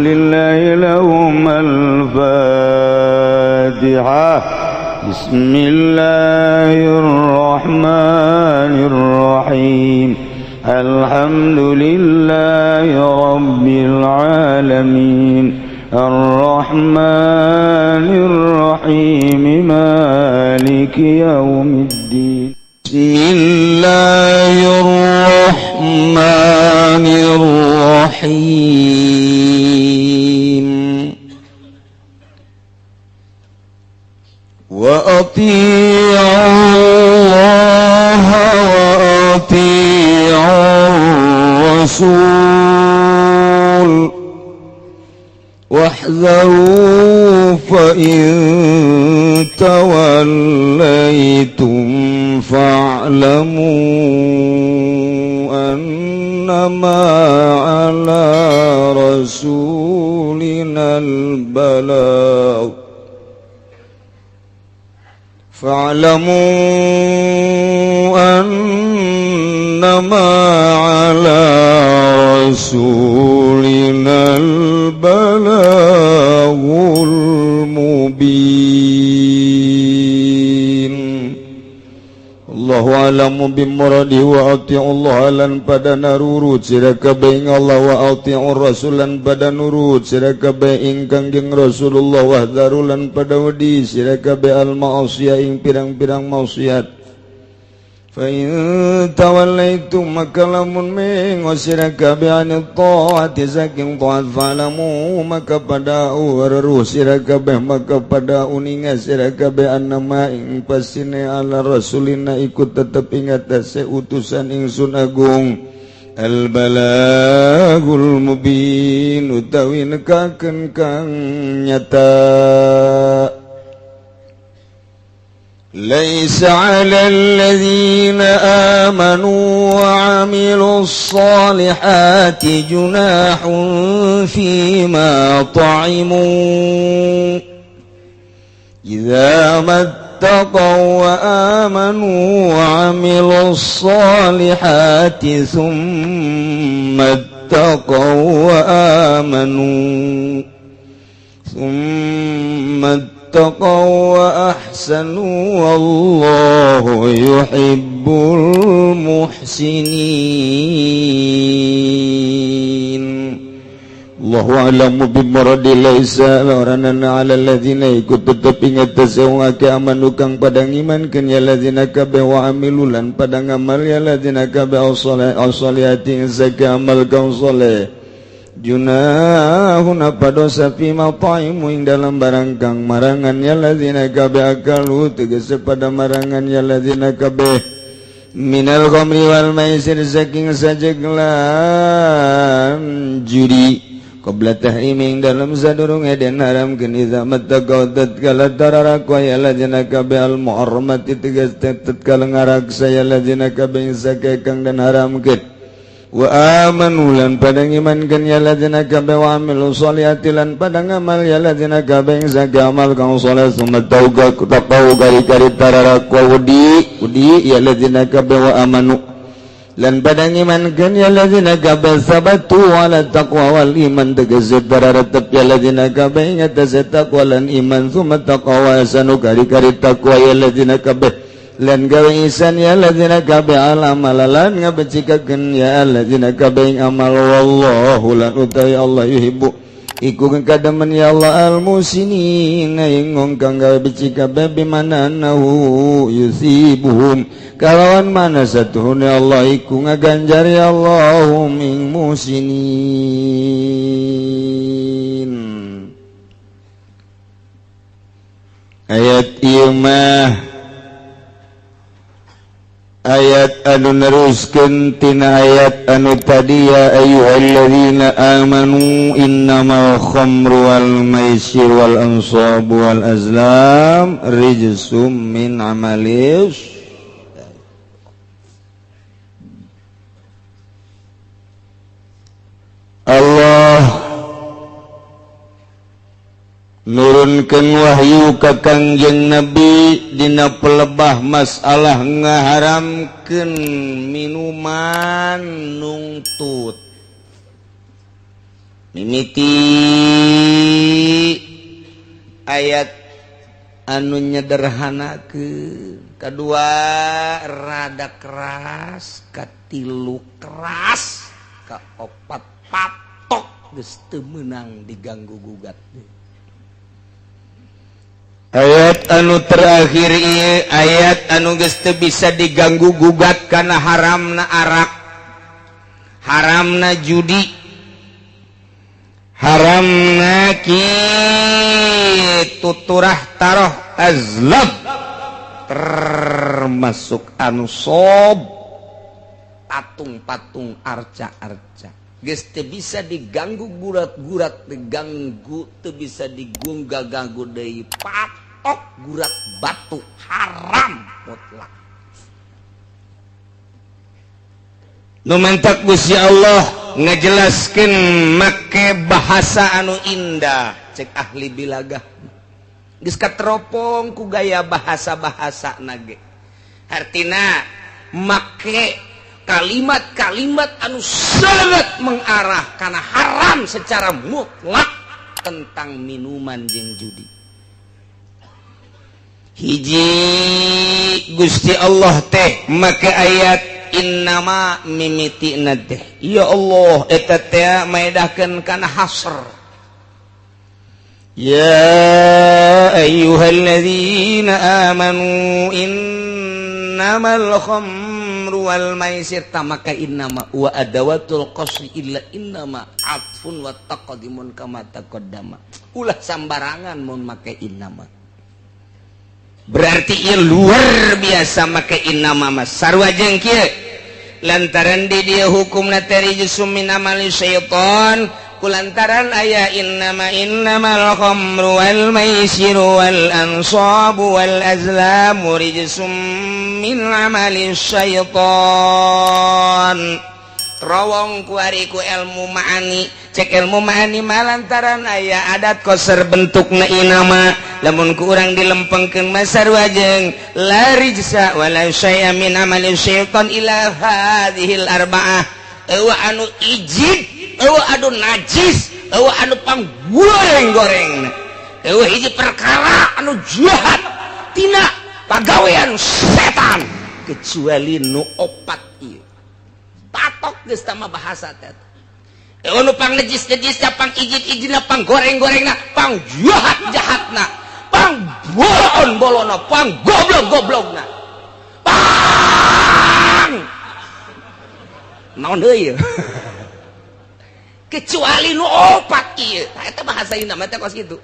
لله لهم الفاتحة. بسم الله الرحمن الرحيم. الحمد لله رب العالمين الرحمن الرحيم مالك يوم الدين. بسم الله الرحمن الرحيم. وأطيعوا الله وأطيعوا الرسول واحذروا فإن توليتم فاعلموا أنما على رسولنا البلاغ فاعلموا أنما على رسولنا البلاغ المبين. Allahu a'lamu bimuradi wa ati'u Allah lan pada narurut sira kabeh ing Allah wa ati'u Rasul lan pada nurut sira kabeh ing Kangjeng Rasulullah wa hadaru lan pada wedi sira kabeh al ma'asiyah ing pirang-pirang maksiat. Fa in tawallaitum maka lamun mengos sira kabeh an ta'ati saking ta'at fa'lamu maka pada weruh sira kabeh maka pada uninga sira kabeh annama ing pasine ala rasulina ikut tetep ing atase utusan ingsun agung al balagul mubin utawi nekaken kang nyata. ليس على الذين آمنوا وعملوا الصالحات جناح فيما طعموا إذا ما اتقوا وآمنوا وعملوا الصالحات ثم اتقوا وآمنوا اتقوا وأحسنوا والله يحب المحسنين. Allahu a'lamu bimuradi laisa laranana ala alladzina ikut tetep ingat tasawung ake amanu kang padang iman ken ya ladzina kabeh wa amilulan padang amal ya ladzina kabeh as-salihati zaka amal kang saleh. Junahun apa dosa fima ta'imu ing dalam barang kang marangan ya ladzina kabeh akalu tegese pada marangan ya ladzina kabeh minal khamri wal maisir saking sajeglan judi qabla tahrimi ing dalam sadurung eden haram ken iza mattaqaw tatkala tararakwa ya ladzina kabeh al muharramati tegese tatkala ngaraksa ya ladzina kabeh sake kang dan haram ken wa amanu lan padang iman kan ya ladzina kabeh wa amilu sholihati lan padang amal ya ladzina kabeh sing amal kang saleh summa tauga taqau gari-gari tararak wa udi ya ladzina kabeh wa amanu lan padang iman kan ya ladzina kabeh sabatu ala taqwa wal iman tegese tararatep ya ladzina kabeh ngatasi taqwa lan iman summa taqwa asanu gari-gari taqwa ya ladzina kabeh lan gawe isan ya ladzina kabeh alamalan ngabecikaken ya ladzina kabeh amal wallahu lan utawi Allah yuhibbu iku kademen ya Allah al musinin ing kang gawe becik kabeh bimana nahu yusibuhum kalawan mana satuhune Allah iku ngaganjar ya Allahum ing musinin. Ayat ieu mah ayat anu neruskeun tina ayat anu tadi ya ayyuhalladzina amanu innamal khamru wal maisir wal ansabu wal azlam rijsum min amalis Allah nurunkeun wahyu ka Kangjeng Nabi dina pelebah masalah ngaharamkeun minuman nungtut mimiti ayat anu nyederhanakeun, kedua rada keras, katilu keras, kaopat patok geus teu meunang diganggu gugat. Ayat anu terakhir ieu ayat anu geus teu bisa diganggu gugat kana haramna arak, haramna judi, haramna kitu turah taroh azlam, termasuk anu sob patung-patung arca-arca geus teu bisa diganggu gurat-gurat, diganggu teu bisa diganggu deui, patok gurat batu haram mutlak. Nu mantak Gusti Allah ngajelaskeun make bahasa anu indah, cek ahli bilagah geus kateropong ku gaya bahasa-bahasa nage. Artina make kalimat-kalimat anu sangat mengarah kana haram secara mutlak tentang minuman jeung judi. Hiji Gusti Allah teh make ayat innama mimitina teh, ya Allah eta teh maedahkeun kana hasr. Ya ayyuhalladzina amanu innamal khamru wal maisir, tamaka innama wa adawatul qasri illa innama atfun wa taqdimun kama taqaddama. Ulah sambarangan mun make innama, berarti ieu luar biasa make innama mas sarua jeung kieu lantaran di dieu hukumna teh jusum min amali syaitan, kulantaran aya innamal khamru wal maisiru wal ansabu wal azlamu rijsum min amali syaitan. Terowong ku ari ku ilmu ma'ani, cek ilmu ma'ani malantaran aya adat koser bentukna inama, lamun ku urang dilempengkeun masar wajeng la rijsa wala syai'a min amali syaitan ila hadhil arba'ah, eueuh anu ijib, eueuh anu najis, eueuh anu panggoreng-gorengna, eueuh hiji perkara anu jahat tina pagawean setan kecuali nu opat ieu. Patok geus tama bahasa teh. Eueuh nu pang najis-najisna, pang ijid-ijidna, pang goreng-gorengna, pang jahat-jahatna, pang bolon-bolonna, pang goblok-goblokna. Pang naon deui ieu? Kecuali nu opat ieu. Eta bahasa indah mah teh kos kitu.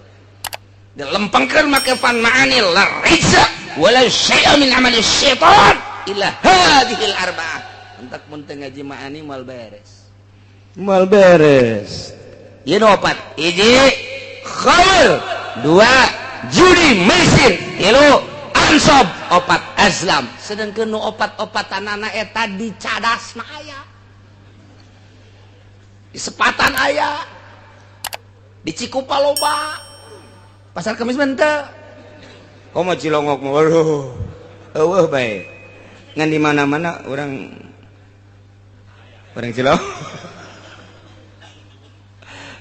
Dilempengkeun make fan ma'anil la rijsa wala syai'a min amali syaitan illa hadhil arba'ah. Entak mun teu ngaji ma'ani mal beres. Mal beres. Ieu opat. Hiji khamr, dua judi maisir, tilu ansab, opat azlam. Sedengkeun nu opat-opatanana eta di cadasna aya, di sepatan aya, di Cikupa loba, pasar Kemis menteu. Komo Cilongok mah waduh eueuh bae. Ngan di mana-mana orang Cilong.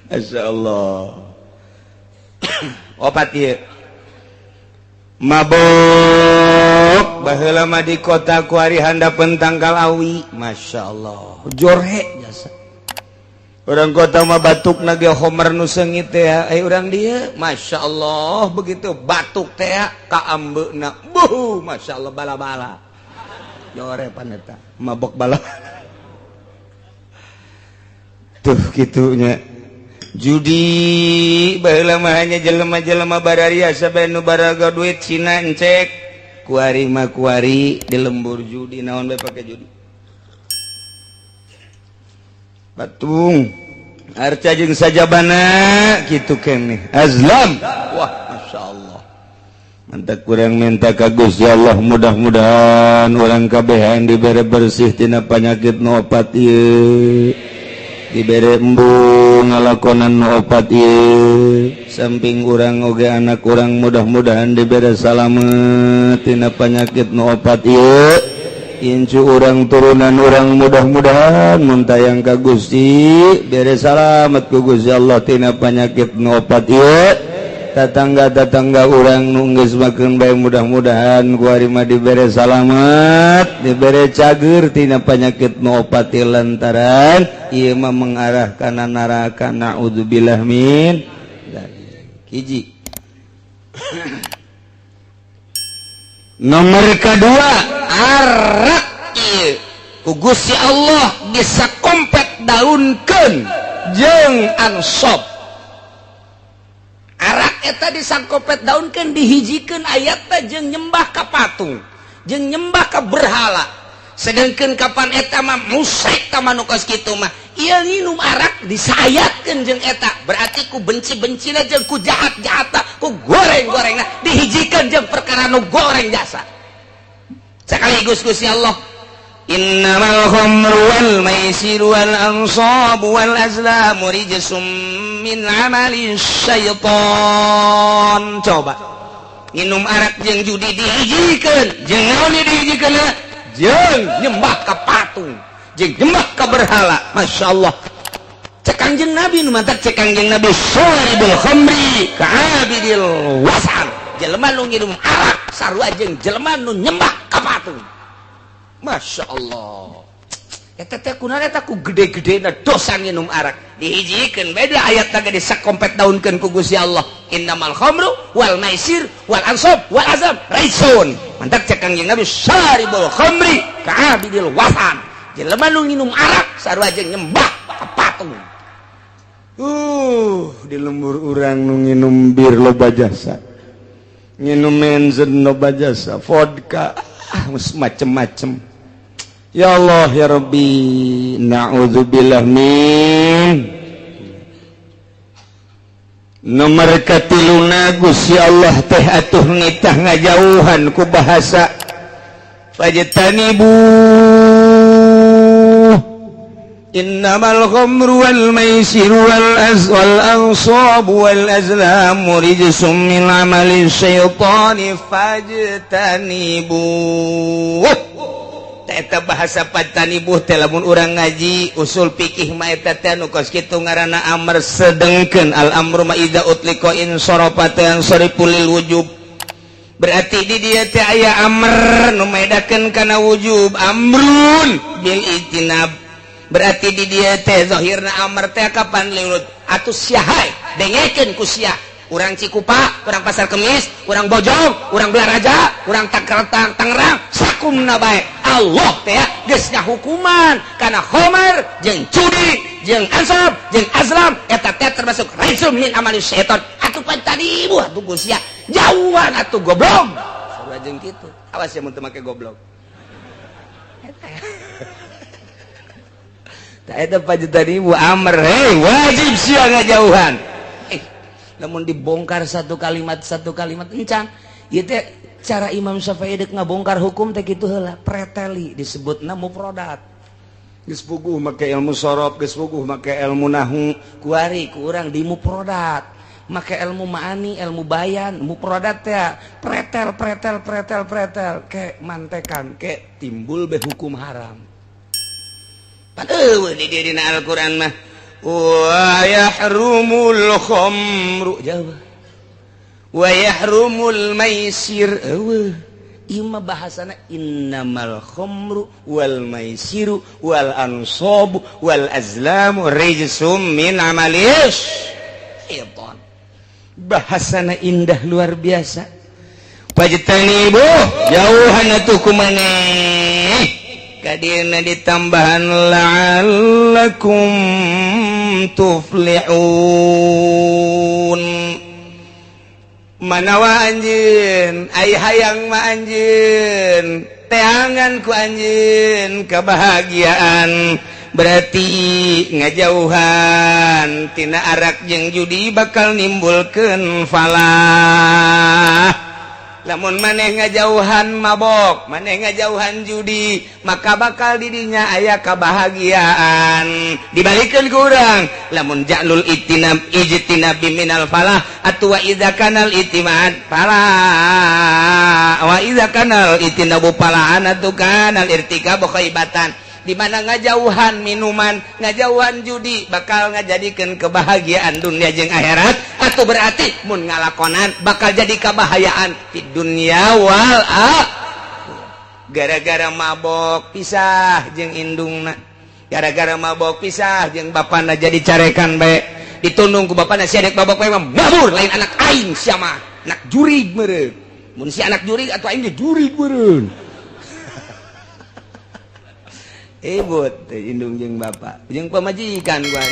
Masyaallah. Opat ieu. Mabok baheula mah di kota ku ari handapeun tangkal awi. Masyaallah. Jorhe jasa. Orang kota mah batukna ge homer nu seungit teh urang dieu. Masyaallah begitu batuk teh ka ambeuna. Buh, masyaallah bala-bala. Jore paneta. Mabok bala. Tuh kitunya judi baheula mah hanya jelema-jelema bararia sabae nu baraga duit Cina encek kuari mah kuari di lembur judi naon bae pake judi batung arca jeung sajabana kitu keneh azlam. Wah masyaallah mantap kurang minta ka Gusti Allah mudah-mudahan urang kabehan dibere bersih tina panyakit nu opat ieu, dibere embung ngalakonan nu opat ieu, samping urang oge anak urang mudah-mudahan dibere salamet tina panyakit nu opat ieu, incu orang turunan orang mudah-mudahan muntayang ka Gusti beres salamet ku Gusti Allah tina panyakit nu opat ieu tatangga-tatangga urang nu geus makeun bae mudah-mudahan ku ari mah dibere salamet dibere cager tina panyakit nu opat lantaran ieu mah mengarah kana neraka naudzubillah min hiji. Nomor kedua arak ieu ku Gusti Allah bisa kompet daunkeun jeung ansop. Arak eta disangkopet daunkeun dihijikeun ayatna jeung nyembah ka patung jeung nyembah ka berhala. Sedengkeun kapan eta mah musrik ka manukos kitu mah ieu nginum arak disayatkeun jeung eta berarti ku benci-bencina jeung ku jahat-jahatna ku goreng-gorengna dihijikeun jeung perkara nu goreng jasa. Sekaligus Gusti Allah innamal khamru wal maisiru wal ansabu wal azlamu rijsum min amali syaitan. Coba minum arak jeung judi dihijikeun jeung naon dihijikeun jeung nyembah ka patung jeung nyembah ka berhala. Masyaallah cek Kangjeng Nabi nu mantap cek Kangjeng Nabi syaribul khamri ka'abidil wasan jelema nu nginum arak sarua jeung jelema nu nyembah ka patung. Masya Allah eta teh kunaon eta ku gede-gedena dosa nginum arak dihijikeun beda ayat teh disakompet daunkeun ku Gusti Allah innamal khamru wal maisir wal ansab wal azam raisun mantap cek Kangjeng Nabi syaribul khamri ka'abidil wasan jelema nu nginum arak sarua jeung nyembah ka patung. Di lembur urang nu nginum bir loba jasa nginum menzen loba jasa vodka macem-macem. Ya Allah ya Rabbi na'udzubillah min. Nomor katiluna Gusti Allah teh atuh nitah ngajauhan ku bahasa fajtanibu innamal khamru wal maisir wal ansab wal azlam rijsum min amali syaitani fajtanibu. Eta bahasa pajtanibuh teh lamun urang ngaji usul fikih mah eta teh nu kos kitu ngaranna amr sedengkeun al amru ma idza utliqa in sarafatan sariful wujub berarti di dieu teh aya amr nu maedakeun kana wujub amrun bil ijtinab berarti di dieu teh zahirna amr teh kapan liurut atuh siahai dengekeun ku sia urang Cikupa urang Pasar Kemis urang Bojong urang Belaraja urang Tangerang sakumna bae Allah teh geus ngahukuman kana khamar jeung judi jeung ansab jeung azlam eta teh termasuk raisum min amali syaitan atuh pantadi buah tuh sia jauhan atuh goblok sarua jeung kitu awas ya mun teu make goblok tah eta pajtani bu amr hei wajib sia ngajauhan. Namun dibongkar satu kalimat encan ieu teh cara Imam Syafi'i dek ngabongkar hukum teh kitu heula preteli disebutna mufradat geus puguh make ilmu sorof geus puguh make ilmu nahwu kuari ku urang di mufradat make ilmu maani ilmu bayan mufradat teh pretel ke mantekan ke timbul be hukum haram pan eueuh di dieu dina Al-Qur'an mah wa yahrumul khamru jauh wa yahrumul maisir ima bahasana innamal khamru wal maisiru wal ansabu wal azlamu rijsum min amalis syaitan bahasana indah luar biasa pajtanibu jauhan atuh kumaneh kadina ditambahan la'allakum tuflihun manawa anjeun ai hayang ma anjeun teangan ku anjeun kebahagiaan berarti ngajauhan tina arak jeung judi bakal nimbulkeun falah lamun maneh ngajauhan mabok, maneh ngajauhan judi, maka bakal didinya aya kabahagiaan. Dibalikeun ku urang, lamun ja'lul ijtinab minal falah atu wa idza kanal itimad falah wa idza kanal itinabu falahan atu kanal irtikabu khaibatan. Di mana ngajauhan minuman, ngajauhan judi bakal ngajadikeun kebahagiaan dunia jeung akhirat, atau berarti mun ngalakonan bakal jadi kabahayaan di dunia wal gara-gara mabok pisah jeung indungna, gara-gara mabok pisah jeung bapana jadi carekan bae, ditundung ku bapana si anak mabok bae mabur lain anak aing sia mah anak jurig meureun. Mun si anak jurig atuh aing ge jurig meureun. Ibut indung jeung bapak jeung pamajikan gua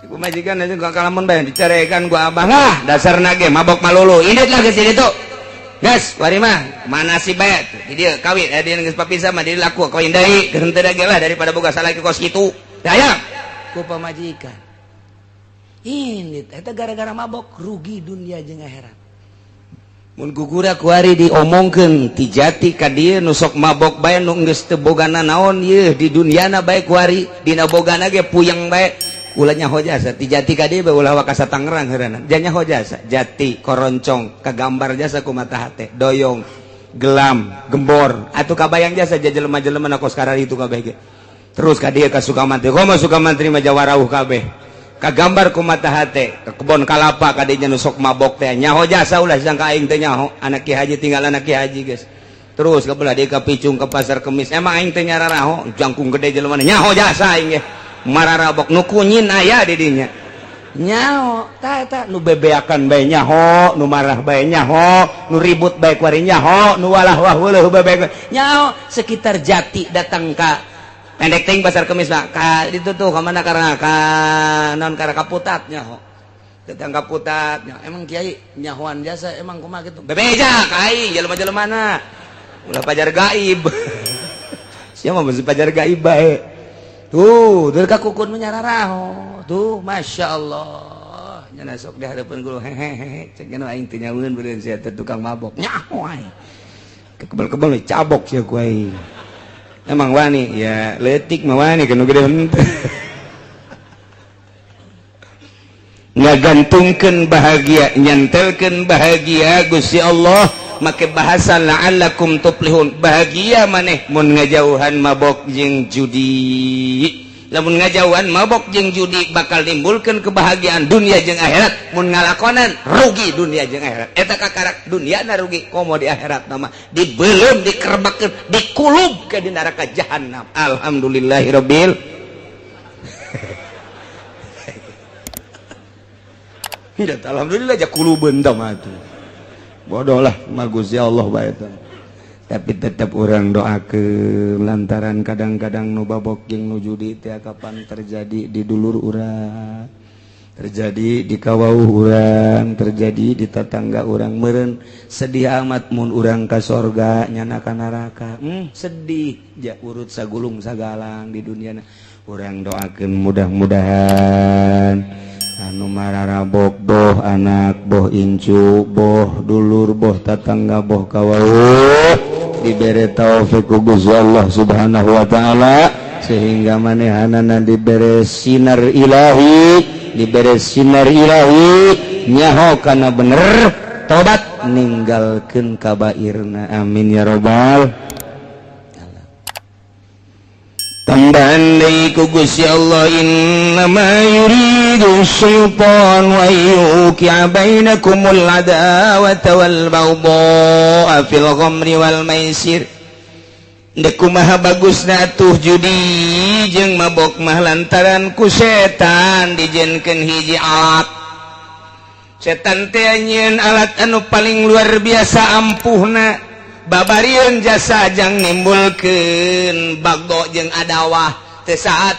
pamajikan aja gua kalamun bae dicarekan gua abah lah dasarna ge mabok malulu indit lah geus ditu gas wari mah mana si bae di dieu kawin dia geus papisah mah di laku kawin deui geus teu dage lah daripada boga salaki kos kitu daya ku pamajikan indit eta gara-gara mabok rugi dunia jeung akhirat. Mun gugura kuari diomongkeun ti jati ka dieu nu sok mabok bae nu geus teu bogana naon ieu di duniana bae kuari dina bogana ge puyeng bae ulah nyaho jasa ti jati ka dieu bae ulah wakasa Tangerang heurana nya nyaho jasa jati koroncong kagambar jasa ku mata hate doyong gelam gembor atuh kabayang jasa jelema-jelema na kos karari itu kabeh ge terus ka dieu ka Sukamantri komo Sukamantri mah jawarauh kabeh kagambar ku mata hate ke kebon kalapa kadinya nu sok mabok teh nyaho jasa ulah sangka aing teh nyaho anak Ki Haji tinggal anak Ki Haji geus terus kabelah dia ka Picung ke Pasar Kemis emang aing teh nyararaho jangkung gede jelema nyaho jasa aing ge mararabok nu kunyin aya di dinya nyaho tah eta nu bebeakan bae nyaho nu marah bae nyaho nu ribut bae kuari nyaho nu walah wah weuleuh bae nyaho sekitar jati datang ka pendek ting Pasar Kemis lah ka ditu tuh ka mana karena ka naon karena kaputatnya ho datang kaputatnya emang kiai nyahoan jasa emang kumaha kitu bebeja kai jelema-jelemana ulah pajar gaib siapa mah pajar gaib bae tuh dari kakukun menyararaho tuh Masya Allah nyana sok di hadapan guru hehehe cek nu aing teu nyaweun beureun sia teh tukang mabok nyaho aing kebal-kebal cabok sia ku aing. Emang wani ya letik mah wani kan gede henteu ngagantungkeun bahagia nyantelkeun bahagia Gusti Allah make bahasa la'allakum tuflihun bahagia maneh mun ngajauhan mabok jeung judi lamun ngajauhan mabok jeung judi bakal nimbulkeun kebahagiaan dunia jeung akhirat mun ngalakonan rugi dunia jeung akhirat eta kakarak duniana rugi komo di akhirat nama dibeulem dikerebakeun dikulub ke di neraka jahanam alhamdulillahirabbil hidat alhamdulillah ja kulubeun tah mah atuh bodoh lah mah Gusti Allah bae tah tapi tetap orang doakeun lantaran kadang-kadang nu babok jeung nu judi teh kapan terjadi di dulur urang terjadi di kawauh urang terjadi di tetangga urang meureun sedih amat mun urang ka sorga nyana ka neraka sedih ja urut sagulung sagalang di duniana urang doakeun mudah-mudahan anu mararabok boh anak boh incu boh dulur boh tetangga boh kawauh diberi taufik ku Gusti Allah Subhanahu wa taala sehingga manehanana diberi sinar ilahi nyaho kana bener tobat ninggalkeun kabairna amin ya rabbal tambahan deui ku Gusti Allah innama yuridu syaitan wa yuqi'a bainakumul adawata wal baghdha fil khamri wal maisir dek kumaha bagusna atuh judi jeung mabok mah lantaran ku setan dijieunkeun hiji alat setan teh nyieun alat anu paling luar biasa ampuhna babarieun jasa jang nimbulkeun bagdo jeung adawah teu saha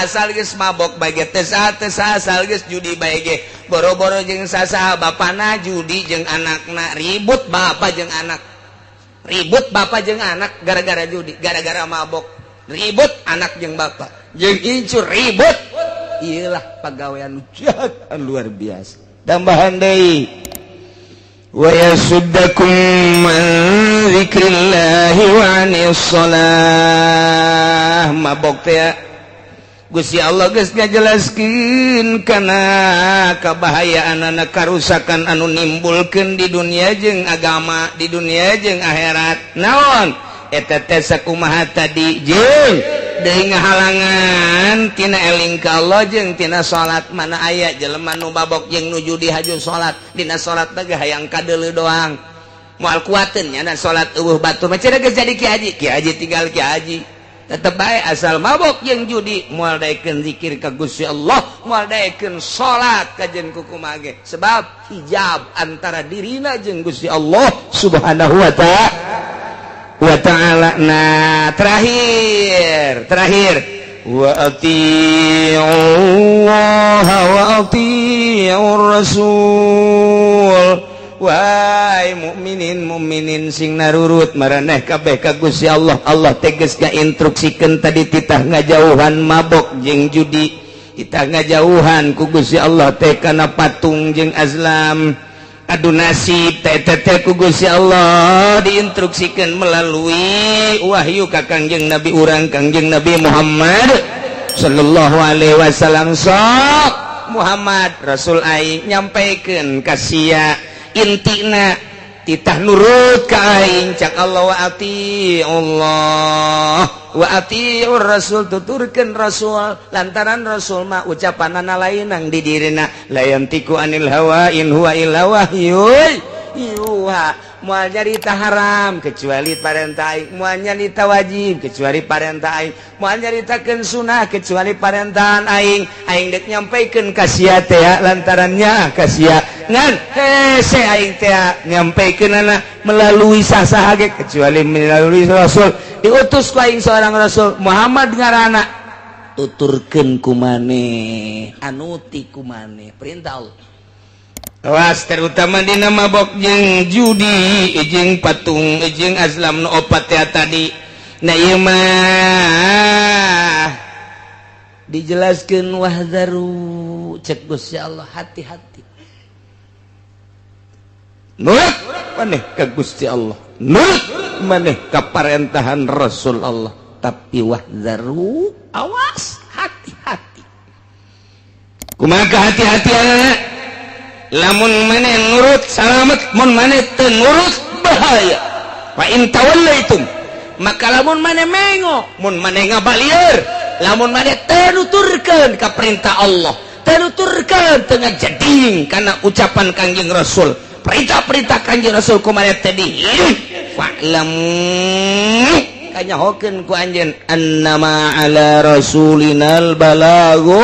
asal geus mabok bae ge teu saha asal geus judi bae ge boro-boro jeung sasaha bapana judi jeung anakna ribut bapa jeung anak gara-gara judi gara-gara mabok ribut anak jeung bapa jeung incur ribut ieulah pagawean jahat luar biasa tambahan deui wa yasuddakum an dzikrillahi wa anis shalah. Mabok teh Gusti Allah geus ngajelaskeun kana kabahayaanana karusakan anu nimbulkeun di dunia jeung agama, di dunia jeung akhirat. Naon? Eta teh sakumaha tadi jeung deui ngahalangan tina eling ka Allah jeung tina salat. Mana aya jelema nu babok jeung nuju di haju salat, dina salat teh hayang kadeuleu doang. Moal kuateun nya salat eueuh batur mah cenah geus jadi Ki Haji tinggal Ki Haji. Tetep bae asal mabok jeung judi moal daekeun zikir ka Gusti Allah, moal daekeun salat ka jeung kukumaha ge. Sebab hijab antara dirina jeung Gusti Allah Subhanahu wa ta'ala. Nah, terakhir wa ati'ullah wa ati'ur rasul. Wahai mukminin sing narurut maraneh kabeh ka Gusti Allah. Allah tegas ngainstruksikeun tadi titah ngajauhan mabok jeung judi, titah ngajauhan ku Gusti Allah teh kana patung jeung azlam. Adu nasib teh ku Gusti Allah diinstruksikeun melalui wahyu ka Kangjeng Nabi urang Kangjeng Nabi Muhammad sallallahu alaihi wasallam. Sok Muhammad Rasul aing nyampaikeun ka sia intina titah nurut ka aing cak Allah wa ati'ullah wa ati'ur rasul, tuturkeun rasul lantaran rasul mah ucapanana lainang di dirina la yantiku anil hawa in huwa illa wahyun yuha. Moal nyarita haram kecuali parentah aing, moal nyarita wajib kecuali parentah aing, moal nyaritakeun sunah kecuali parentahan aing. Aing dek nyampaikeun ka sia teh lantarannya ka sia ngan hese aing teh nyampaikeunana melalui saha ge kecuali melalui rasul. Diutus ku aing seorang rasul Muhammad ngaranna, tuturkeun ku maneh anuti ku maneh perintah Allah. Awas terutama dina mabok jeung judi jeung patung jeung azlam nu opat teh tadi. Na ieu mah dijelaskeun wahdaru cek Gusti Allah, hati-hati. Nurut maneh ka Gusti Allah, nurut maneh ka parentahan Rasul Allah, tapi wahdaru awas hati-hati. Kumaha hati-hatiana? Lamun maneh nurut salamet, mun maneh teu nurut bahaya. Fa in tawallaitum, maka lamun maneh mengo, mun maneh ngabalieur, lamun maneh teu nuturkeun ka perintah Allah, teu nuturkeun teu ngajading kana ucapan Kangjeng Rasul, perintah-perintah Kangjeng Rasul ku maneh teh dihirup, fa'lam kanyahokeun ku anjeun annama ala rasulinal balagul.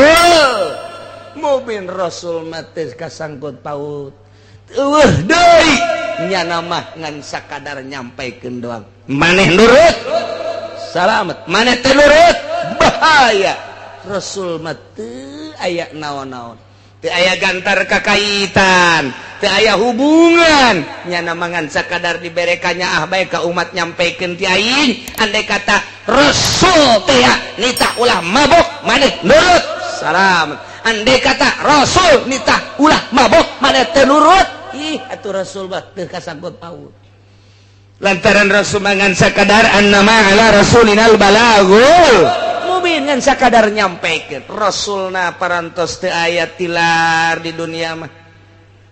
Mubin Rasul mati kasangkut paut deui nyana mah ngan sakadar nyampaikeun doang. Maneh nurut salamet, maneh teu nurut bahaya. Rasul mati aya naon-naon, teu aya gantar kakaitan, teu aya hubungan, nyana mah ngan sakadar diberekannya bae ka umat nyampaikeun ti aing. Andai kata Rasul teh nitah ulah mabok maneh nurut salamet, andai kata Rasul nitah ulah mabok maneh teu nurut, ih atuh Rasul mah teu kasangkut paut. Lantaran Rasul mangan sakadar annama ala rasulinal balagul mubin, ngan sakadar nyampaikeun. Rasulna parantos teu aya tilar di dunia mah,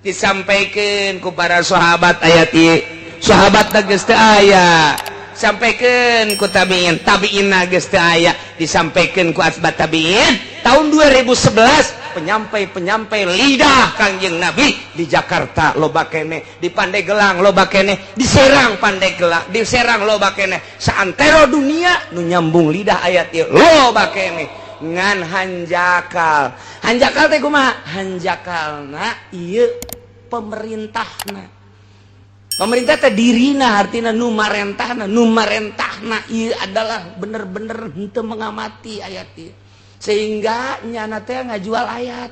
disampaikeun ku para sahabat ayat ieu. Sahabatna geus teu aya, sampaikeun ku tabi'in, tabi'inna geus teu aya, disampaikeun ku asbat tabi'in. Tahun 2011 penyampai lidah Kangjeng Nabi di Jakarta loba kene, di Pandeglang loba kene, di Serang Pandeglang, di Serang loba kene, saantero dunia nu nyambung lidah ayat ieu loba kene. Ngan hanjakal teh kumaha? Hanjakalna ieu pemerintahna. Pemerintah teh dirina artina nu marentahna ieu adalah bener-bener henteu mengamati ayat ieu. Sehingga nyana teh ngajual ayat.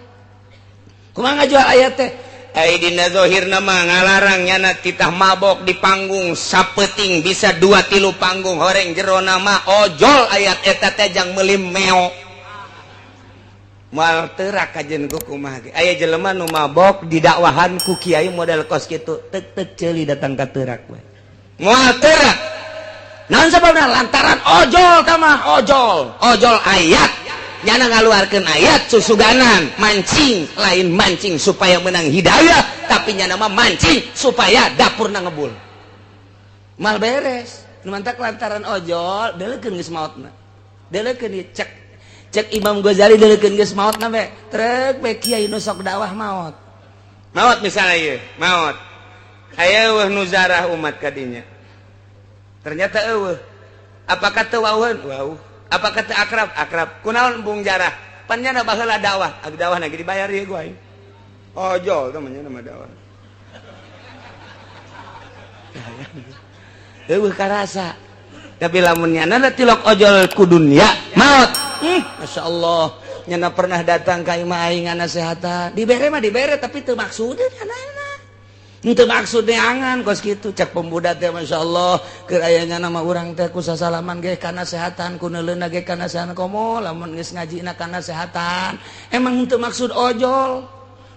Kumaha ngajual ayat teh? Ai dina zahirna mah ngalarang nyana titah mabok di panggung sapeting bisa 2-3 panggung horeng jerona mah ojol ayat eta teh jang meuli meo. moal teurak kajen ku kumaha ge aya jelema nu mabok didakwahan ku kiai model kos kitu tek ceuli datang ka teurak we moal teurak naon sababna lantaran ojol tamah ojol ayat nyana ngaluarkeun ayat susuganan mancing lain mancing supaya menang hidayah tapi nyana mah mancing supaya dapurna ngebul mal beres nu mantak lantaran ojol deulekeun geus maotna deulekeun cek Imam Ghazali deulekeun geus maotna we trek we kiai nu sok dakwah maot misalnya ieu maot aya eueuh nu zarah umat kadinya ternyata eueuh apakah teu wauheun wauh apakah teu akrab kunaon bung jarah pan nya baheula dakwah abi dakwah na ge dibayar ieu ku aing ojol teh nama dakwah eueuh karasa tapi lamun nyana tilok ojol ku dunya maot Masya Allah nyana pernah datang ka imah aing nasehatan dibere mah dibere tapi teu maksudna nyana itu maksudnya angan kos gitu cek pemuda teh Masya Allah kerayanya nama orang teh ku sasalaman ge kana sehatan ku neuleuna ge kana sehatan komo lamun geus ngajina kana sehatan emang itu maksud ojol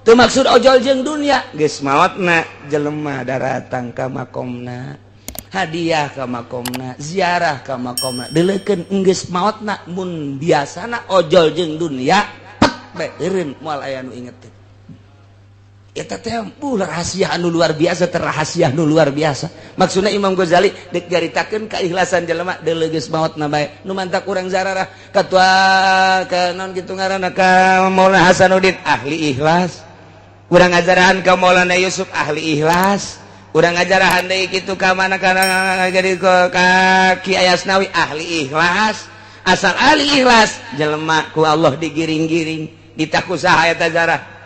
teu maksud ojol jeung dunia geus maotna jelema daratang ka makomna hadiah ka makomna ziarah ka makomna deulekeun geus maotna mun biasana ojol jeung dunia pek bae eureun moal aya nu inget teh eta teh rahasia anu luar biasa terrahasia anu luar biasa maksudna Imam Ghazali dek jaritakeun keikhlasan jelema deuleu geus maotna bae nu mantak urang zararah katua ka naon kitu ngaranna ka Maulana Hasanuddin ahli ikhlas urang ngajarahan ka Maulana Yusuf ahli ikhlas urang ngajarahan deui kitu ka mana kana jadi ka Ki Ayasnawi ahli ikhlas asal ahli ikhlas jelema ku Allah digiring-giring ditaku saha eta zarah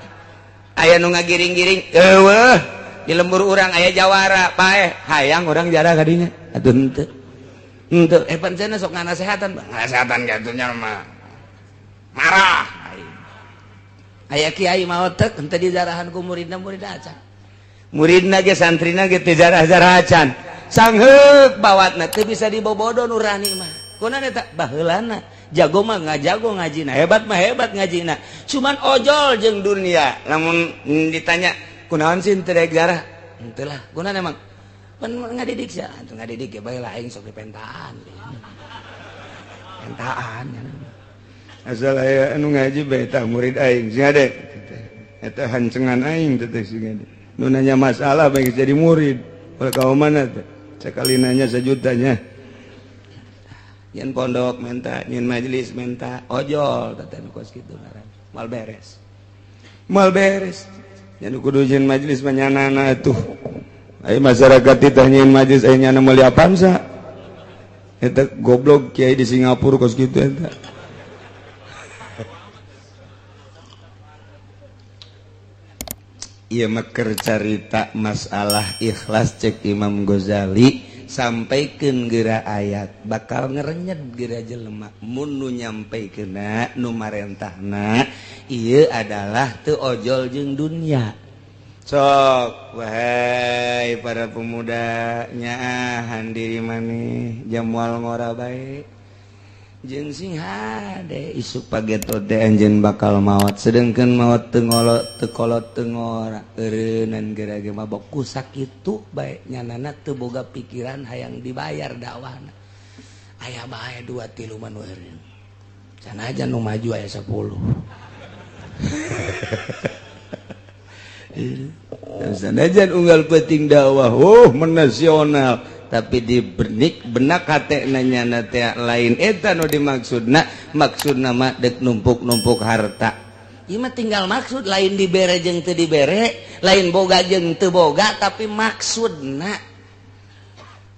aya nu ngagiring-giring eueuh di lembur urang aya jawara paeh hayang urang jarah ka dinya atuh henteu pancena sok nganasehatan nganasehatan gatunya mah marah aya kiai maot teh henteu dijarahan ku muridna acan muridna ge santrina ge teu jarah-jarah acan sangheuk bawatna teu bisa dibobodo nurani mah kunaon eta baheulana jago mah ngajago ngajina hebat mah hebat ngajina cuman ojol jeung dunia lamun ditanya kunaon sih teu daek jarah henteu lah kunaon emang pan ngadidik sia atuh ngadidik ge bae lah aing sok dipentaan asal aya anu ngaji bae tah murid aing sing ade eta hancengan aing teh sing ade nu nanya masalah bae jadi murid oleh kaum mana teh sekali nanya sejutanya nyen pondok menta, nyen majelis menta, ojol teten kos kitu ngaran. Mal beres. Nyen kudu nyen majelis manyanana atuh. Ai masyarakat titah nyen majelis aya nyana meuli apansa. Eta goblok kiai di Singapura kos kitu eta. Ieu mah keur carita masalah ikhlas cek Imam Ghazali. Sampaikeun geura ayat bakal ngerenyed geura jelema mun nu nyampeikeunna nu marentahna ieu adalah teu ojol jeung dunia sok wahai para pemuda nyaahan diri maneh jam moal ngora bae jeung sing hade isuk pageto teh anjeun bakal maot sedengkeun maot teu ngolot teu kolot teu ngora eureunan geura ge mabok ku sakitu bae nyanana teu boga pikiran hayang dibayar dakwahna aya bae 2-3 man eureun sanajan nu maju aya 10 sanajan unggal penting dakwah menasional tapi di benak hatena nyana teh lain eta nu dimaksudna maksudna mah dek numpuk-numpuk harta ieu mah tinggal maksud lain dibere jeung teu dibere lain boga jeung teu boga tapi maksudna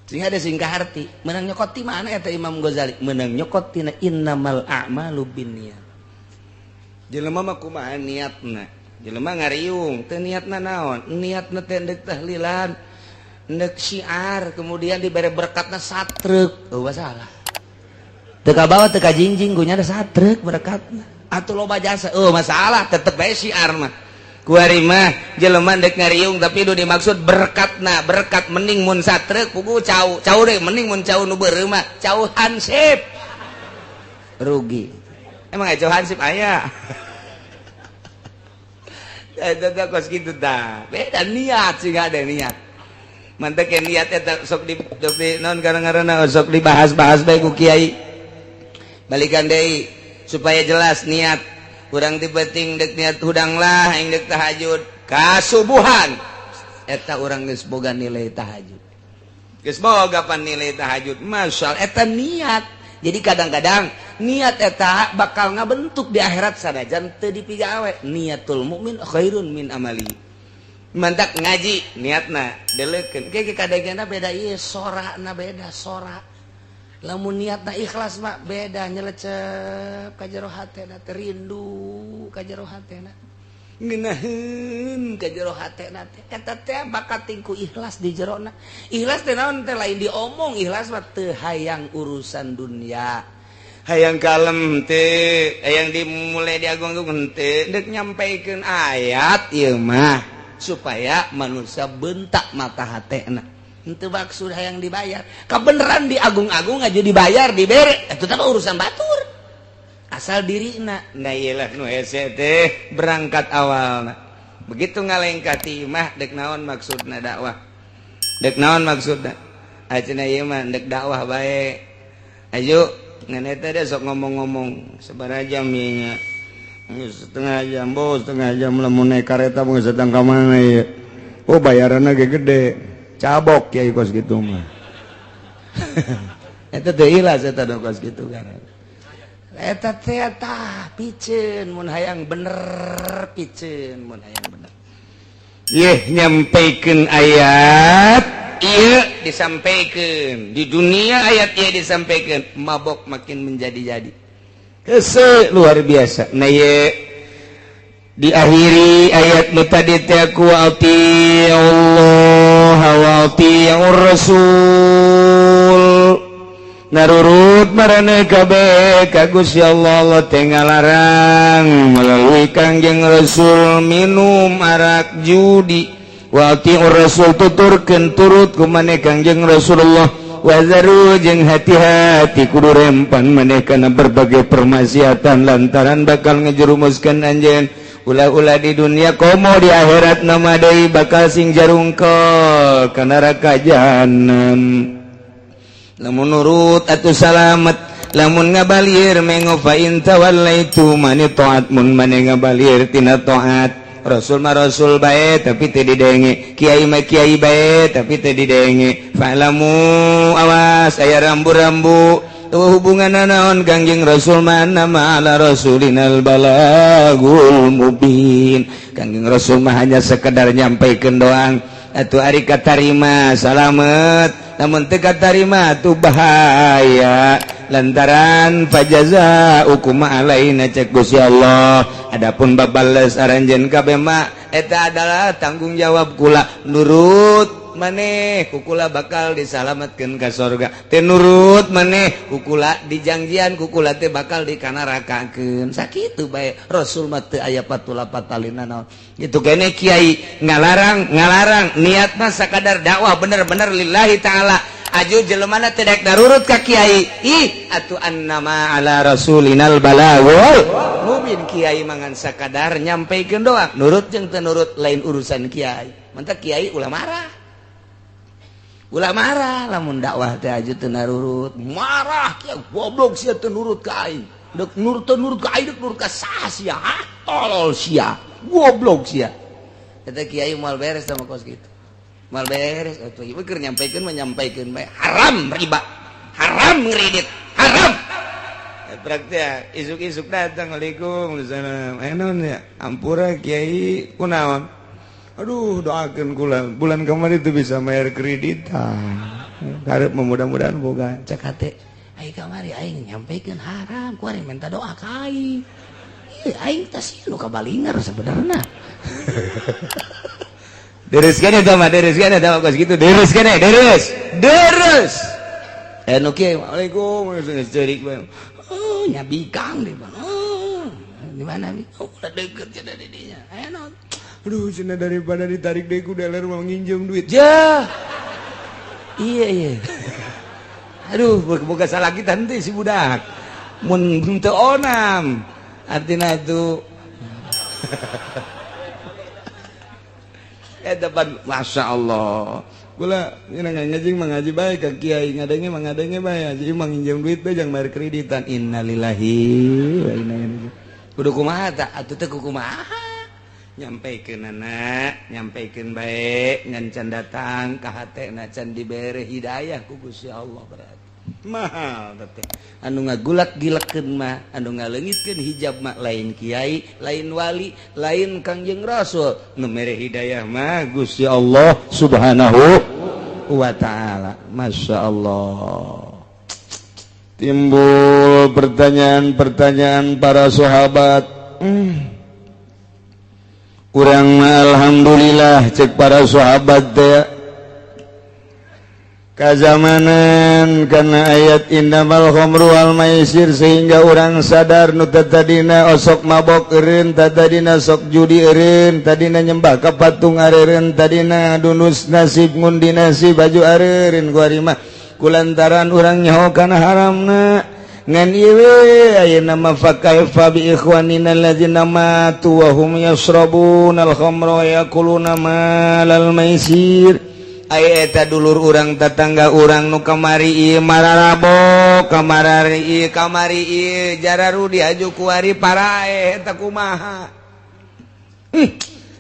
sing ada singkah arti meunang nyokot ti mana eta Imam Ghazali meunang nyokot tina innamal a'malu binniyat jelema mah kumaha niatna jelema ngariung teu niatna naon niatna teh deuk tahlilan nek syiar kemudian diberi berkatna satrek salah teka bawah teka jinjing gunya ada satrek berkatna atuh loba jasa masalah tetep bae syiar mah kuari mah jelema dek ngariung tapi nu dimaksud berkatna berkat mending mun satrek pugu cau deh mending mun cau nu beureuh mah cau hansip rugi emang aya cau hansip aya eta kos kitu tah beda niat sih ada niat mantek niat eta sok di naon ngaranna sok dibahas-bahas bae ku kiai balikan deui supaya jelas niat urang teh penting dek niat hudang lah aing dek tahajud kasubuhan eta urang geus boga nilai tahajud geus boga pan nilai tahajud masyaallah eta niat jadi kadang-kadang niat eta bakal ngabentuk di akhirat sanajan teu dipigawe niatul mukmin khairun min amali mantak ngaji niatna deleukeun ge kadangana beda ieu sorana beda sora lamun niatna ikhlas mah beda nyelecep ka jero hatena teh rindu ka jero hatena ngeunaheun ka jero hatena teh eta teh bakat tingku ikhlas di jerona ikhlas teh naon teh lain diomong ikhlas mah teu hayang urusan dunia hayang kalem teh hayang dimulai diagung-agung teh deuk nyampaikeun ayat ieu mah supaya manusia bentak mata hatena henteu maksud hayang dibayar kabeneran diagung-agung aja dibayar dibere eta teh urusan batur asal dirina nah iyalah nu hese teh berangkat awalna begitu ngalengkati mah dek naon maksudna dakwah dek naon maksudna ayeuna ieu mah dek dakwah bae ayo ngan eta teh sok ngomong-ngomong sabaraha jam ieu nya setengah jam bos setengah jam lamun naik kareta mun sedang ka mana ieu oh bayaranna ge gede cabok kiai kos kitu mah eta teh ikhlas eta kos kitu kan eta teh tah piceun mun hayang bener piceun mun hayang bener yeh nyampaikeun ayat ieu disampaikeun di dunia ayat ieu disampaikeun mabok makin menjadi-jadi hese luar biasa nah ye diakhiri ayat nu tadi teh ku Allah wa atiur rasul narurut marane kabeh ka Gusti Allah teh ngalarang melalui Kangjeng Rasul minum arak judi wa atiur rasul tuturkeun turut ku maneh Kangjeng Rasulullah wazaru jeung hati-hati kudu rempan maneh kana berbagai permaksiatan lantaran bakal ngejerumuskeun anjeun ulah-ulah di dunia komo di akhirat nama deui bakal sing jarungkel ka neraka jahanam lamun nurut atuh salamet lamun ngabalieur mengo fa in tawallaitu mani taat mun maneh ngabalieur tina taat rasul mah rasul bae tapi teu didenge kiai mah kiai bae tapi teu didenge fa'lamu awas aya rambu-rambu tuh hubunganna naon Kangjeng Rasul mana ma ala rasulinal balagul mubin Kangjeng Rasul mah hanya sekedar nyampaikeun doang atuh ari katarima salamet namun teu katarima tuh bahaya lantaran fajaza hukum alaina cek Gusti Allah adapun babales aranjeun kabeh mah eta adalah tanggung jawab kula nurut maneh kukula bakal disalametkeun ka surga teu nurut maneh kukula dijangjian kukula teh bakal dikanarakakeun sakitu bae Rasul mah teu aya patula-patalina naon kitu kene kiai ngalarang niat mah sakadar dakwah bener-bener lillahi taala aju jelemana teh daek darurut ka kiai ih atuh annama ala rasulinal balagul mubin kiai mangan sakadar nyampaikeun doang nurut jeung teu nurut lain urusan kiai mantap kiai ulah marah lamun dakwah teh aju teu narurut marah kiai goblok sia teu nurut ka aing deuk nurut ka aing deuk nurut ka saha sia tolol sia goblok sia eta kiai moal beres sama kos kitu mal beres atuh ieu keur nyampaikeun bae haram riba haram ngredit haram praktek isuk-isuk datang Assalamualaikum enon ya ampura kiai kunaon aduh doakeun kula bulan kemarin itu bisa bayar kreditan karep mudah-mudahan boga cek hate ai kamari aing nyampaikeun haram ku ari minta doa ka aing aing teh sieun nu kabalingar sebenarnya deres kene tama kos gitu deres kene deres nu kieu Waalaikum cerik bae oh nyabikang di mana di mana bi oh udah deket cenah di dinya aya naon aduh cenah daripada ditarik deui ku dealer mau nginjem duit jah iya aduh boga salakitan teh si budak mun teu onam artina itu Masya Allah Kula ngajing mengaji baik ke kiai ngadenge baik jadi menginjam duit bae jangan bayar kreditan innalillahi wa inna ilaihi kudu kumaha tah atuh teh kumaha nyampaikeun anak nyampaikeun bae ngan can datang ka hatena can dibere hidayah ku Gusti Allah berarti mahal teh anu ngagulak-gilekeun mah anu ngaleungitkeun hijab mah lain kiai lain wali lain Kangjeng Rasul nu mere hidayah mah Gusti Allah Subhanahu wa taala. Masya Allah. Timbul pertanyaan-pertanyaan para sahabat. Urang mah alhamdulillah cek para sahabat teh kazamanan karena ayat innamal khamru wal maisir sehingga orang sadar nu tadina osok mabok eureun tadina sok judi eureun tadina nyembah ka patung areureun tadina dunus nasib ngundi nasib baju areureun ku ari mah kulantaran urang nyaho kana haramna ngan ieu ayeuna mah fa kaifa bi ikhwanina alladzina matu wa hum yashrabuna al khamra wa yaquluna malal maisir. Eta dulur urang tetangga urang nu kamari ieu mararabo kamari ieu jararu diaju ku ari parae eta kumaha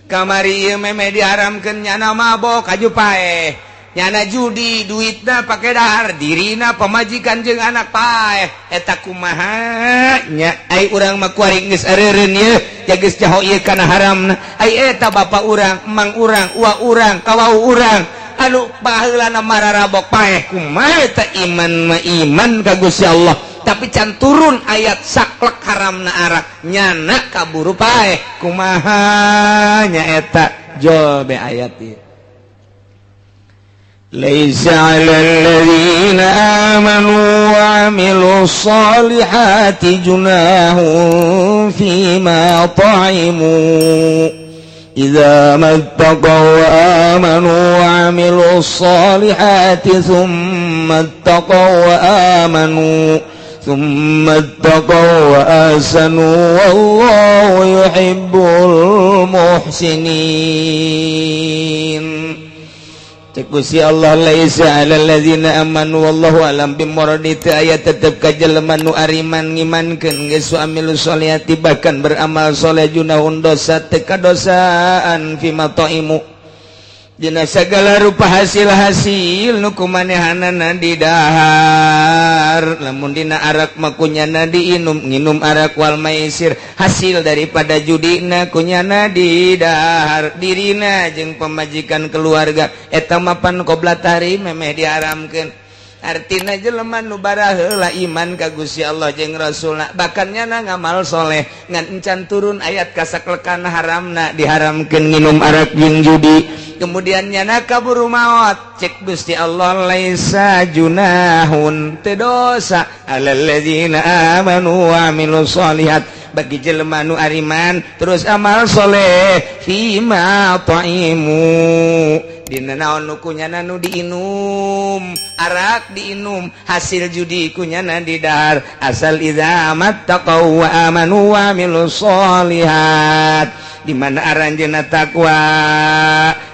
kamari ieu meme diharamkeun nyana mabok aju pae nyana judi duitna pake dahar dirina pamajikan jeung anak pae eta kumaha nya ai urang mah kuari geus areureun ieu jageus jaho ieu kana haramna ai eta bapa urang emang urang uwa urang kawau urang anu baheulana mararabok paeh kumaha eta iman mah iman ka Gusti Allah tapi can turun ayat saklek haramna arak nyana kaburu paeh kumaha nya eta jobe ayat ieu laisa 'alal ladzina amanu wa 'amilus solihati junahun fima ta'imu إذا ما اتقوا وآمنوا وعملوا الصالحات ثم اتقوا وآسنوا والله يحب المحسنين. Cek Gusti Allah laisa 'alal ladzina amanu wallahu alam bimuradi teu aya tetep ka jelema nu ariman ngimankeun geus amilus solihati bahkan beramal soleh junahun dosa teu kadosaan fima taimu dina sagala rupa hasil-hasil nu kumanehanana di dahar lamun dina arak mah kunyana diinum nginum arak wal maisir hasil daripada judina kunyana di dahar dirina jeung pamajikan keluarga eta mapan qoblat hari memeh diharamkeun artina jelema nu baraheula iman ka Gusti Allah jeung Rasulna bahkan nyana ngamal soleh ngan encan turun ayat kasaklekana haramna diharamkeun nginum arak jeung judi kemudian nyana kaburu maot cek Gusti Allah laisa junahun teu dosa 'alal ladzina amanu wa 'amilus solihat bagi jelema nu ariman terus amal soleh fima ta'imu dina naon nu kunyana nu diinum arak diinum hasil judi kunyana di dahar asal idza mattaqau wa amanu wa 'amilus solihat di mana aranjeuna takwa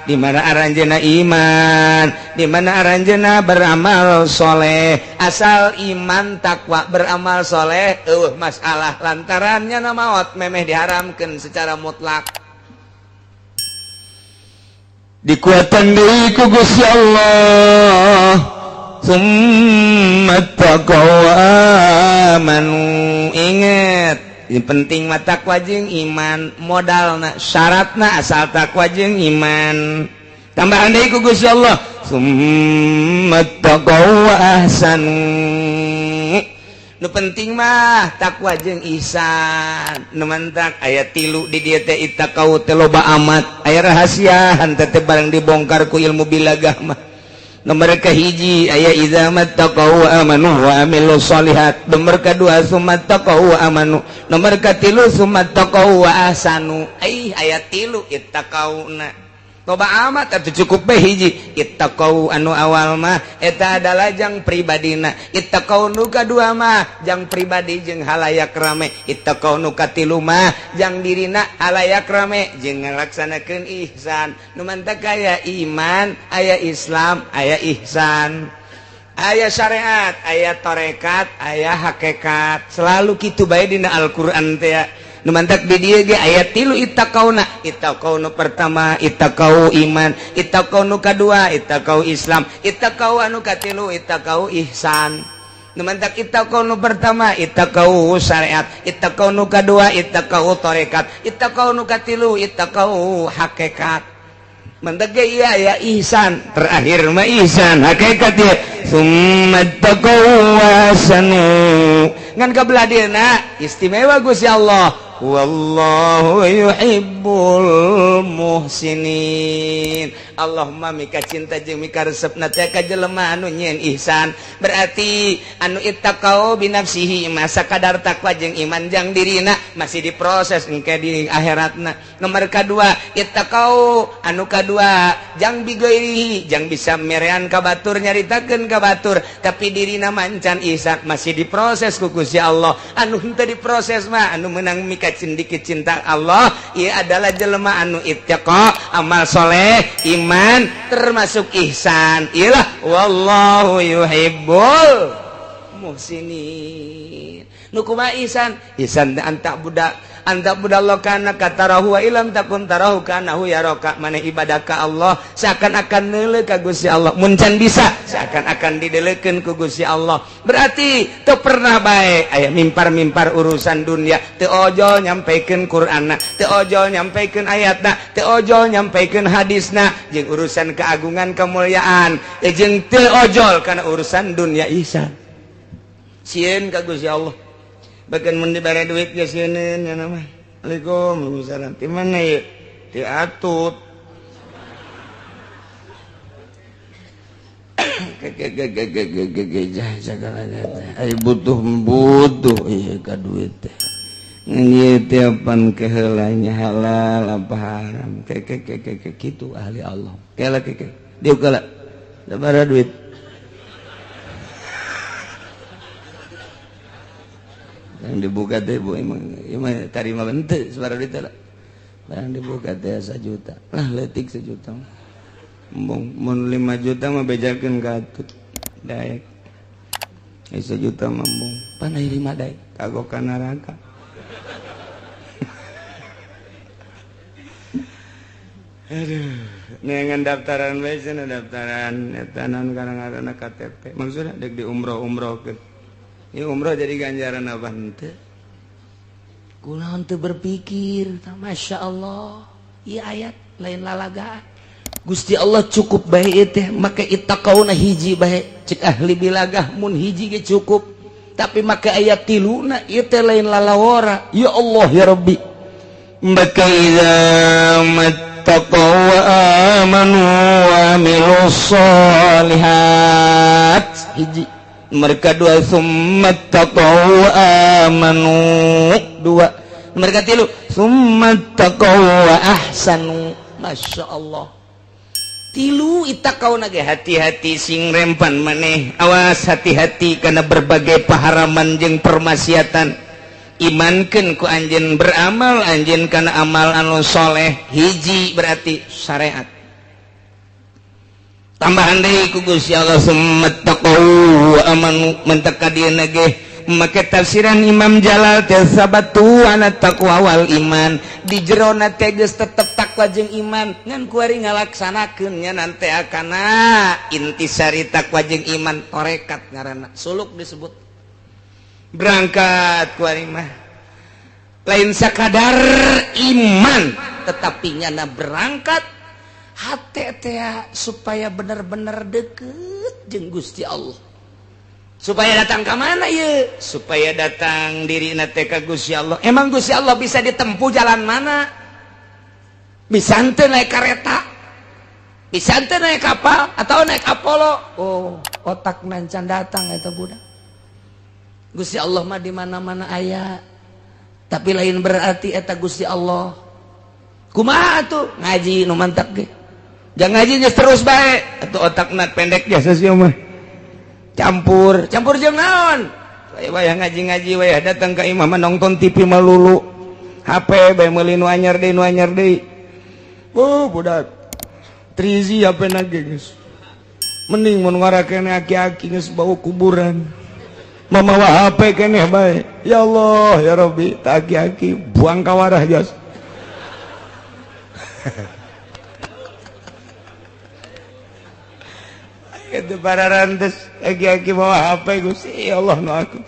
di mana aranjeuna iman di mana aranjeuna beramal soleh asal iman takwa beramal soleh masalah lantarannya maot memeh diharamkeun secara mutlak dikuatan deui ku Gusti Allah summa taqaw amanu inget ini penting mah takwa jeung iman modalna syaratna asal takwa jeung iman tambahan deui ku Gusti Allah summa taqaw ahsanu nu penting mah takwa jeung ihsan nu mantak aya 3 di dieu teh ittaqau teh loba amat aya rahasiaan teh barang dibongkar ku ilmu bilagah mah nomor kahiji aya idza mattaqau wa amanu wa amilus solihat nomor kadua summa taqau wa amanu nomor katilu summa taqau wa ahsanu ayat 3 ittaqauna loba amat atuh cukup bae hiji ittaqau anu awal mah eta adalah jang pribadina ittaqau nu kadua mah jang pribadi jeung halayak rame ittaqau nu katilu mah jang dirina halayak rame jeung ngalaksanakeun ihsan nu mantap aya iman aya Islam aya ihsan aya syariat aya tarekat aya hakikat selalu kitu bae dina Al-Qur'an teh nu mantak di dieu ge aya 3 ittaqauna ittaqau nu pertama ittaqau iman ittaqau nu kadua ittaqau Islam ittaqau anu katilu ittaqau ihsan nu mantak ittaqau nu pertama ittaqau syariat ittaqau nu kadua ittaqau tarekat ittaqau nu katilu ittaqau hakikat mantak ge ieu aya ihsan terakhir mah ihsan hakikat ye summa taqaw wasanu ngan kabladina istimewa Gusti Allah wallahu yuhibbul muhsinin Allahumma mika cinta jeung mika resepna teh ka jelema anu nyieun ihsan berarti anu ittaqau binafsihi masa kadar takwa jeung iman jang dirina masih diproses engke di akhiratna nomor kadua ittaqau anu kadua jang bigoirihi jang bisa merean ka batur nyaritakeun ka batur tapi dirina mancan ihsan masih diproses ku Gusti Allah anu henteu diproses mah anu meunang mika dikit cinta Allah ia adalah jelema anu ittaqa amal soleh iman termasuk ihsan ialah wallahu yuhibbul muhsinin nu kumaha ihsan ihsan anta budallah kana katarahu wa ilam takun tarahu kana hu yaraka maneh ibadah ka Allah seakan-akan neuleuh ka Gusti Allah mun can bisa seakan-akan dideleukeun ku Gusti Allah berarti teu pernah bae aya mimpar-mimpar urusan dunia teu ojol nyampaikeun Qur'anna teu ojol nyampaikeun ayatna teu ojol nyampaikeun hadisna jeung urusan keagungan kemuliaan jeung teu ojol kana urusan dunia ihsan sieun ka Gusti Allah bahkan mun dibere duit ge sieun nya mah Waalaikumsalam ti mana ye ti atut ai butuh ieu ka duit teh ieu teh pan keheulanya halal apa haram kitu ahli Allah kela dieu kala sabaraha duit yang dibuka teh bu emang tarima bente sabaraha duit lah barang dibuka teh 1 juta lah leutik 1 juta mun 5 juta mah bejakeun ka atut daek 1 juta mah mung pan 5 daek kagok ka neraka aduh nengan daftaran bae cenah daftaran eta naon kadang-kadang KTP maksudna dek di umroh-umrohkeun ieu umroh jadi ganjaran apa henteu kunaon teu berpikir masya Allah ieu ayat lain lalagaan Gusti Allah cukup bae ieu teh make ittaqauna hiji bae cek ahli bilagah mun hiji ge cukup tapi make ayat 3 ieu teh lain lalawara ya Allah ya Rabbi maka idza mattaqaw wa amanu wa amilus solihat hiji mereka 2 summa taqaw wa amanu 2 mereka 3 summa taqaw wa ahsanu masya Allah 3 ittaqauna ge hati-hati sing rempan maneh awas hati-hati kana berbagai paharaman jeung permaksiatan imankeun ku anjeun beramal anjeun kana amal anu soleh hiji berarti syariat tambahan deui ku Gusti Allah summa taqaw wa amanu mentak ka dieuna ge make tafsiran Imam Jalal teh sabatu ana taqwa wal iman di jerona teh geus tetep takwa jeung iman ngan kuari ngalaksanakeun nya nanti akana intisari takwa jeung iman tarekat ngaranna suluk disebut berangkat kuari mah lain sakadar iman tetapi nyana berangkat hati teh supaya benar-benar deket jeung Gusti Allah supaya datang ke mana ya supaya datang diri teh ka Gusti Allah emang Gusti Allah bisa ditempuh jalan mana bisa ente naik kereta bisa ente naik kapal atau naik Apollo oh otak nancan datang eta budak Gusti Allah mah di mana-mana aya tapi lain berarti eta Gusti Allah kumaha tuh ngaji nu mantap ge jangan ngaji geus terus bae atuh otakna pendek biasa sih mah campur jeung naon wayah ngaji wayah datang ka imam nonton TV malulu HP bae meuli nu anyar deui oh budak 3G HP na geus mending mun ngarakeun aki-aki geus bau kuburan mamawa HP keneh bae ya Allah ya Rabbi tak aki-aki buang ka warah jas itu para rantes aki-aki bawa HP Gusti ya Allah no aku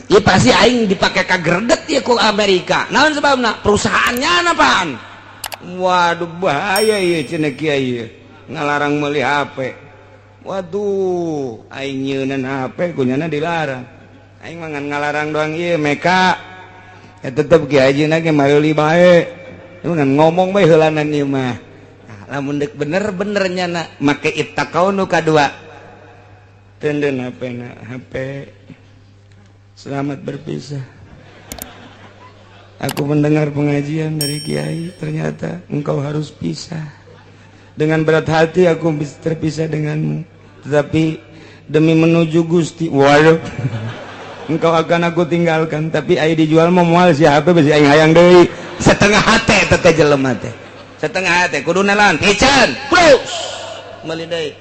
ya pasti aing dipake kagredet ya ku Amerika naon sebabna perusahaannya napaan waduh bahaya ieu cenah kieu ngalarang meuli HP waduh aing nyeunan HP kunyana dilarang aing mah ngan ngalarang doang ieu meka ya tetep ki ajina ge meuli bae ngan ngomong bae heulanan ieu mah lamun dek bener-bener nyana make ittaqau nu kadua tenden HP selamat berpisah aku mendengar pengajian dari kiai ternyata engkau harus pisah dengan berat hati aku bisa terpisah denganmu tetapi demi menuju Gusti waduh engkau akan aku tinggalkan tapi ai dijual mau moal si HP besi aing hayang deui setengah hate teh jelema teh setengah hati kudu nalan pican plus meuli deui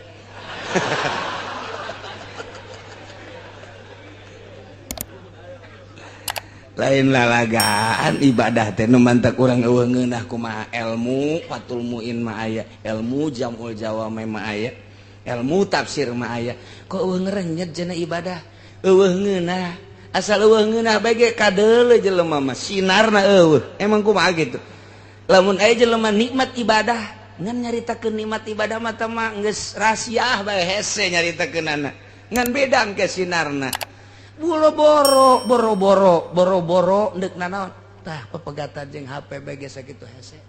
lain lalagaan ibadah teh nu mantak urang eueuh ngeunah kumaha ilmu fatul muin mah aya ilmu jamul jawame mah aya ilmu tafsir mah aya kok eueuh ngerenyet cenah ibadah eueuh ngeunah asal eueuh ngeunah bae ge kadeuleu jelema mah sinarna eueuh emang kumaha gitu lamun aya jelema nikmat ibadah ngan nyaritakeun nikmat ibadah mah teh mah geus rahasia bae hese nyaritakeunana ngan beda engke sinarna boro-boro ndek nanaon tah pepegatan jeung HP bae ge sakitu hese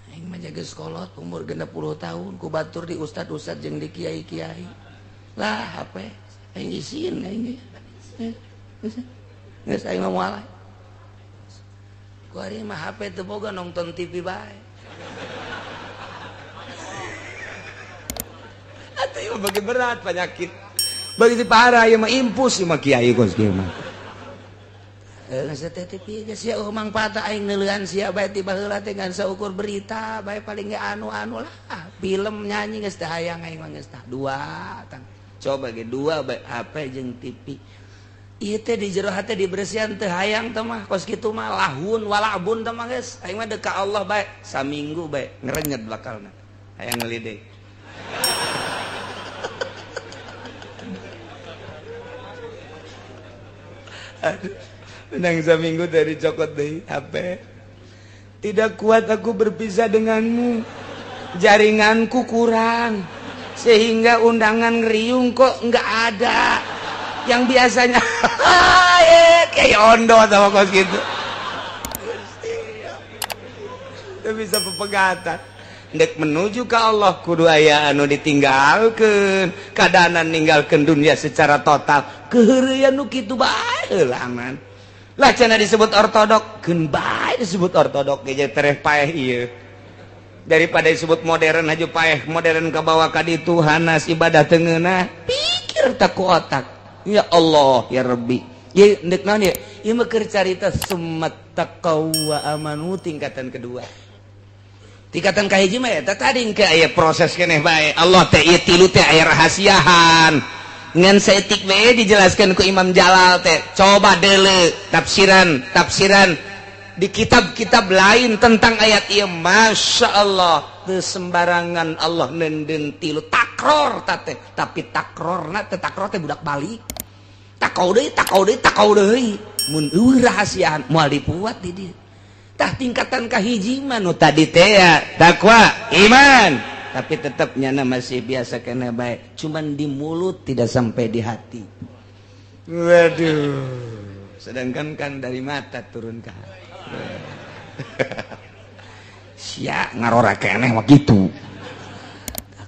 aing mah jaga sekolot umur 60 tahun ku batur di ustad-ustad jeung di kiai-kiai lah HP aing isin aing geus aing mah moal ku ari mah HP teu boga nonton TV bae atuh ieu bagi berat penyakit bagi si parah ieu mah impus ieu mah kiai kos kieu mah geus teh TV geus sia mangpaat aing neuleuan sia bae ti baheula teh ngan saukur berita bae paling ge anu-anu lah film nyanyi geus teh hayang aing mah geus tah dua tang coba ge dua bae HP jeung TV ieu teh di jero hate diberesihan teh hayang teh mah kos kitu mah lahun walabun teh mah geus aing mah deuk ka Allah bae saminggu bae ngerenyet bakalna hayang ngeuli deui aduh menang saminggu dari cokot deui HP tidak kuat aku berpisah denganmu jaringanku kurang sehingga undangan ngeriung kok enggak ada yang biasanya kayak ondo sama kos gitu itu bisa pepegatan ndek menuju ke Allah kudu aya anu ditinggalkeun kadanan ninggalkeun dunia secara total keheureuyan nu kitu bae heula aman lah cenah disebut ortodok geun bae disebut ortodok ge tereh paeh ieu daripada disebut modern haju paeh modern ka bawa ka ditu hanas ibadah teu ngeunah pikir tak ku otak ya Allah ya Rabbi ye ndek naon ye ieu mah keur carita summat taqwa wa amanu tingkatan kedua tingkatan kahiji mah eta tadi engke aya proses keneh bae Allah teh ieu tilu teh aya rahasiahan ngan saeutik we dijelaskeun ku Imam Jalal teh coba deuleu tafsiran di kitab-kitab lain tentang ayat ieu masya Allah teu sembarangan Allah nenden tilu takror teh tapi takrorna teh takror teh budak balik takau deui mun eueuh rahasiaan moal dipuat di dieu tah tingkatan kahiji mah nu tadi teh ya takwa iman tapi tetap nyana masih biasa kena baik cuman di mulut tidak sampai di hati waduh sedangkan kan dari mata turun ke hati sia ngarora keneh mah gitu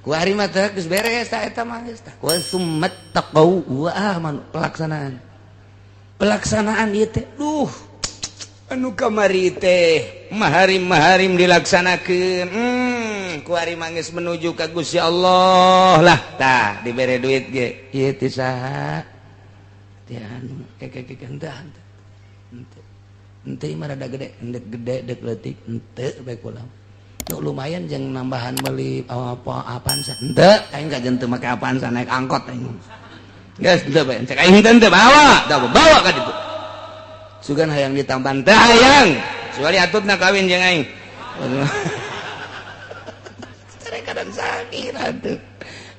aku hari mah teh geus beres tah eta mah geus tah wa summat taqau wa aman pelaksanaan ieu teh duh anu kamari teh maharim dilaksanakeun kuari mangis menuju ka Gusti Allah lah tah dibere duit ge ieu ti saha ti anu ente mah rada gede dek leutik ente bae kula nu lumayan jeung nambahan meuli apaan sa ente aing ka jeung teu make apaan sa naik angkot aing geus teu bae cek aing teu bawa ka ditu sugan hayang ditambahan teh hayang suali atutna kawin jeung aing kadang sakit atuh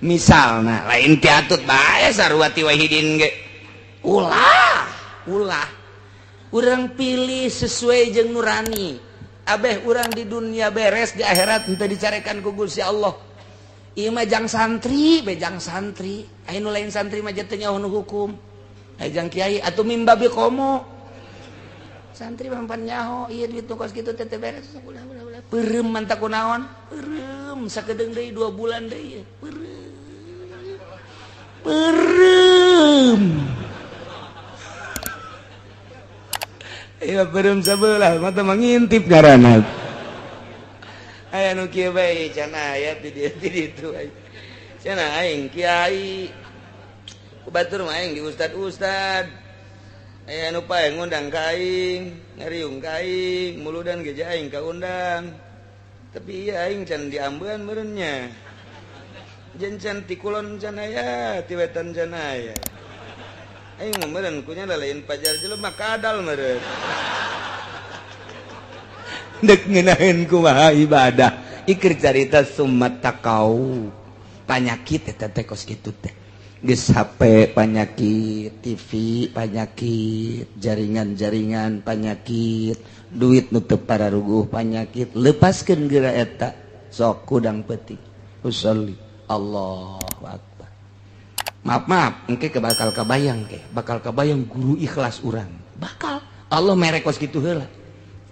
misalna lain ti atut bae sarua ti wahidin ge ulah urang pilih sesuai jeung nurani abeh urang di dunia beres di akhirat henteu dicarekan ku Gusti Allah ieu mah jang santri bejang santri anu lain santri mah teu nyaho nu hukum aya jang kiai atuh mimba bi komo santri mampan nyaho ieu duit nu kos kitu teh beres ulah peureum manta kunaon peureum sakedeung deui 2 bulan deui peureum iya peureum sabelah mata mangintip ngaranna aya nu kieu bae can aya ti ditu can aing kiai ku batur mah aing di ustad aya anu pae ngundang ka aing ngariung ka aing muludan ge aing kaundang tapi ieu aing can diambeun meureun nya jen can ti kulon can aya ti wetan can aya aing mah meureun kunya lain pajar jelema kadal meureun dek ngeunaheun kumaha ibadah ikir carita summat takau panyakit eta teh kos kitu teh geus HP panyakit TV panyakit jaringan-jaringan panyakit duit nu teu pararuguh panyakit lepaskeun geura eta sok kudang peuting usolli Allahu akbar maaf engke bakal kabayang guru ikhlas urang bakal Allah mere kos kitu heula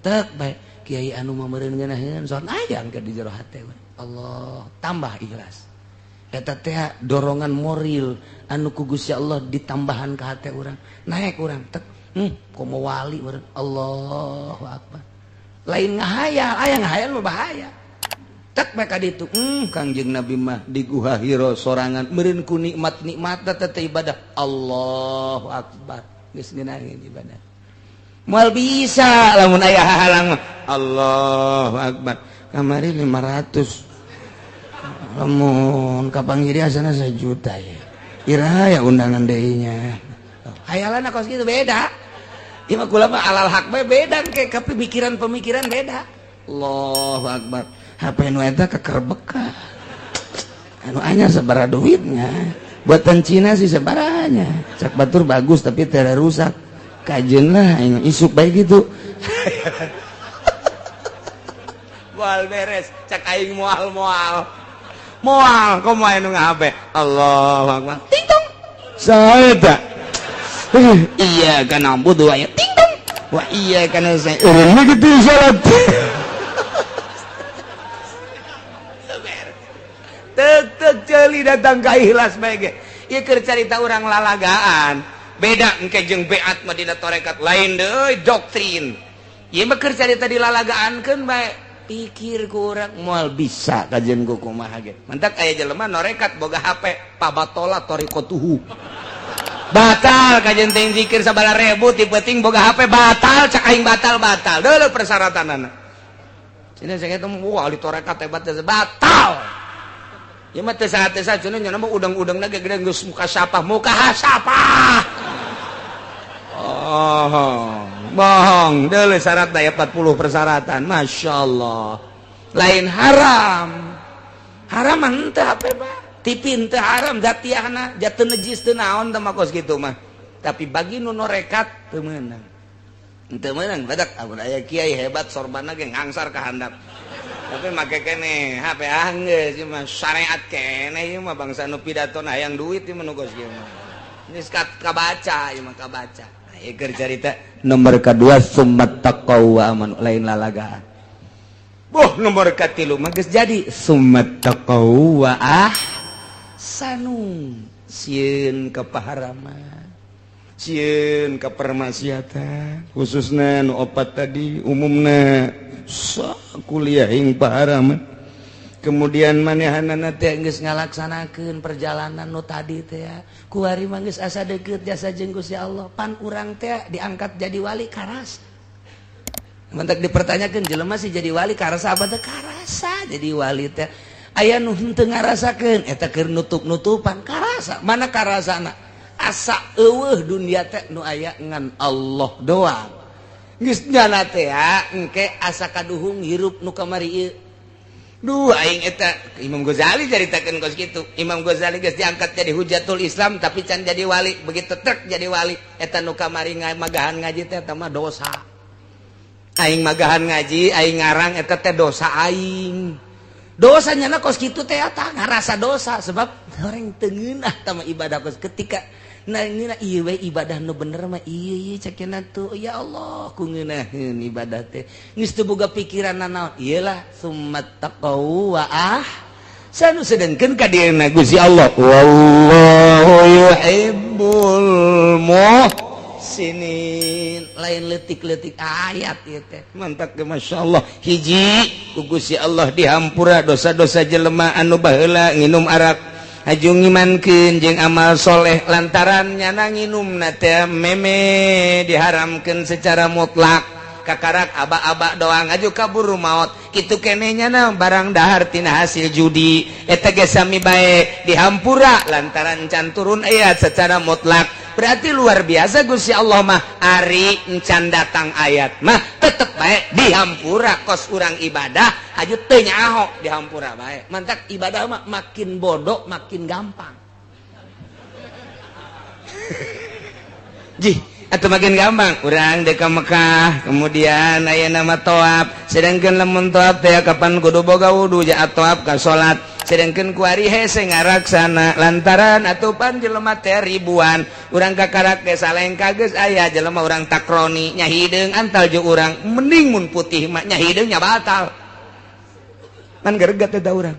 teu bae kiai anu mah meureun ngeunaheun son aya angke di jero hate Allah tambah ikhlas eta teh dorongan moral anu ku Gusti Allah ditambahan ka hate urang naek urang tek komo wali urang Allahu akbar lain ngahayal aya ngahayal mah bahaya tek bae ka ditu Kangjeng Nabi mah di Guha Hira sorangan meureun ku nikmat-nikmatna teh ibadah Allahu akbar geus ngeunaheun ibadah moal bisa lamun aya hahalang mah Allahu akbar kamari 500 lamun kapangiri asana 1 juta ya iraha ya undangan deui-nya hayalanna kos kitu beda ieu mah kula mah alal haq bae beda ke pemikiran beda Allahu akbar HP nu eta kekerbek anu anyar sabaraha duitnya buatan Cina sih sabaranya cak batur bagus tapi teu rusak kajeun lah isuk bae gitu moal beres cak aing moal komo anu ngahape Allahu akbar tingtong saha eta iya kana budu aya tingtong wa iya kana saya urang kitu salat tek ceuli datang ka ikhlas bae ge ieu keur carita urang lalagaan beda engke jeung beat mah dina tarekat lain deui doktrin ieu mah keur carita dilalagaankeun bae pikir ku urang moal bisa kajian ku kumaha ge mantak aya jelema norekat boga HP pabatola tariqatuhu batal kajian teh zikir 9.000 ti peuting boga HP batal cak aing batal deuleu persyaratanana cenah sakitu wah ali tarekat hebat batal ieu mah teh saha-saha cenah nya mah udang-udangna ge gede geus muka sapah oh bohong deuleu syarat aya 40 persyaratan masyaallah lain haram henteu HP mah TV teu haram zatiahna jatuh najis teu naon teh mah kos kitu mah tapi bagi nu norekat teu meunang badak amun aya kiai hebat sorbanna ge ngangsar ka handap tapi make keneh HP geus ieu mah syariat keneh ieu mah bangsa nu pidatona hayang duit ieu mah nu kos kieu mah geus kabaca ieu mah kabaca keur carita nomor kedua summat taqwa aman lain lalagaan nomor katilu mah geus jadi summat taqwa ahsanu sieun ka paharaman sieun ka permaksiatan khususna nu opat tadi umumna kuliah ing paharaman kemudian manehanana teh geus ngalaksanakeun perjalanan nu tadi teh ya. Kuari mah geus asa deukeut jasa jeung Gusti Allah. Pan urang teh diangkat jadi wali karas. Mentek dipertanyakeun jelema sih jadi wali karasa apa teh karasa jadi wali teh. Aya nu henteu ngarasakeun eta keur nutup-nutupan karasa. Mana karasana? Asa eueuh dunia teh nu aya ngan Allah doang. Geus nyana teh engke asa kaduhung hirup nu kamari ieu. Duh aing eta Imam Ghazali caritakeun kos kitu. Imam Ghazali geus diangkat jadi hujatul Islam tapi can jadi wali, begitu trek jadi wali eta nu kamari magahan ngaji teh eta mah dosa. Aing magahan ngaji, aing ngarang eta teh dosa aing. Dosanya na kos kitu teh eta ngarasa dosa sebab orang teu ngeunah tama ibadah kos ketika nah ini ieu we ibadah nu bener mah ieu cekeuna tuh ya Allah ku ngeunaheun ibadah teh geus teu boga pikiran naon iyalah summat taqau wa sanu sedengkeun ka dieuna Gusti Allah wallahu yuhibbul muhsinin lain leutik-leutik ayat ieu teh mantap ge masyaallah hiji ku Gusti Allah dihampura dosa-dosa jelema anu baheula nginum arak aju ngimankeun jeung amal soleh lantaran nyana nginumna teh meme diharamkeun secara mutlak kakarak aba-aba doang aju kaburu maot kitu keneh nyana barang dahar tina hasil judi eta ge sami bae dihampura lantaran can turun ayat secara mutlak berarti luar biasa Gusti Allah mah ari encan datang ayat mah tetep bae dihampura kos urang ibadah aju teu nyaho dihampura bae mantak ibadah mah makin bodoh makin gampang jih atau makin gampang urang dek ka Mekah kemudian aya nama toab sedangkeun lamun toab teh kapan kudu boga wudu jaat toab ka salat sedangkeun kuari hese ngaraksana lantaran atupan jelema teh ribuan urang kakarak ge salengka geus aya jelema urang takroni nya hideung antal jeung urang mending mun putih mah nya hideung nya batal kan gereget eta urang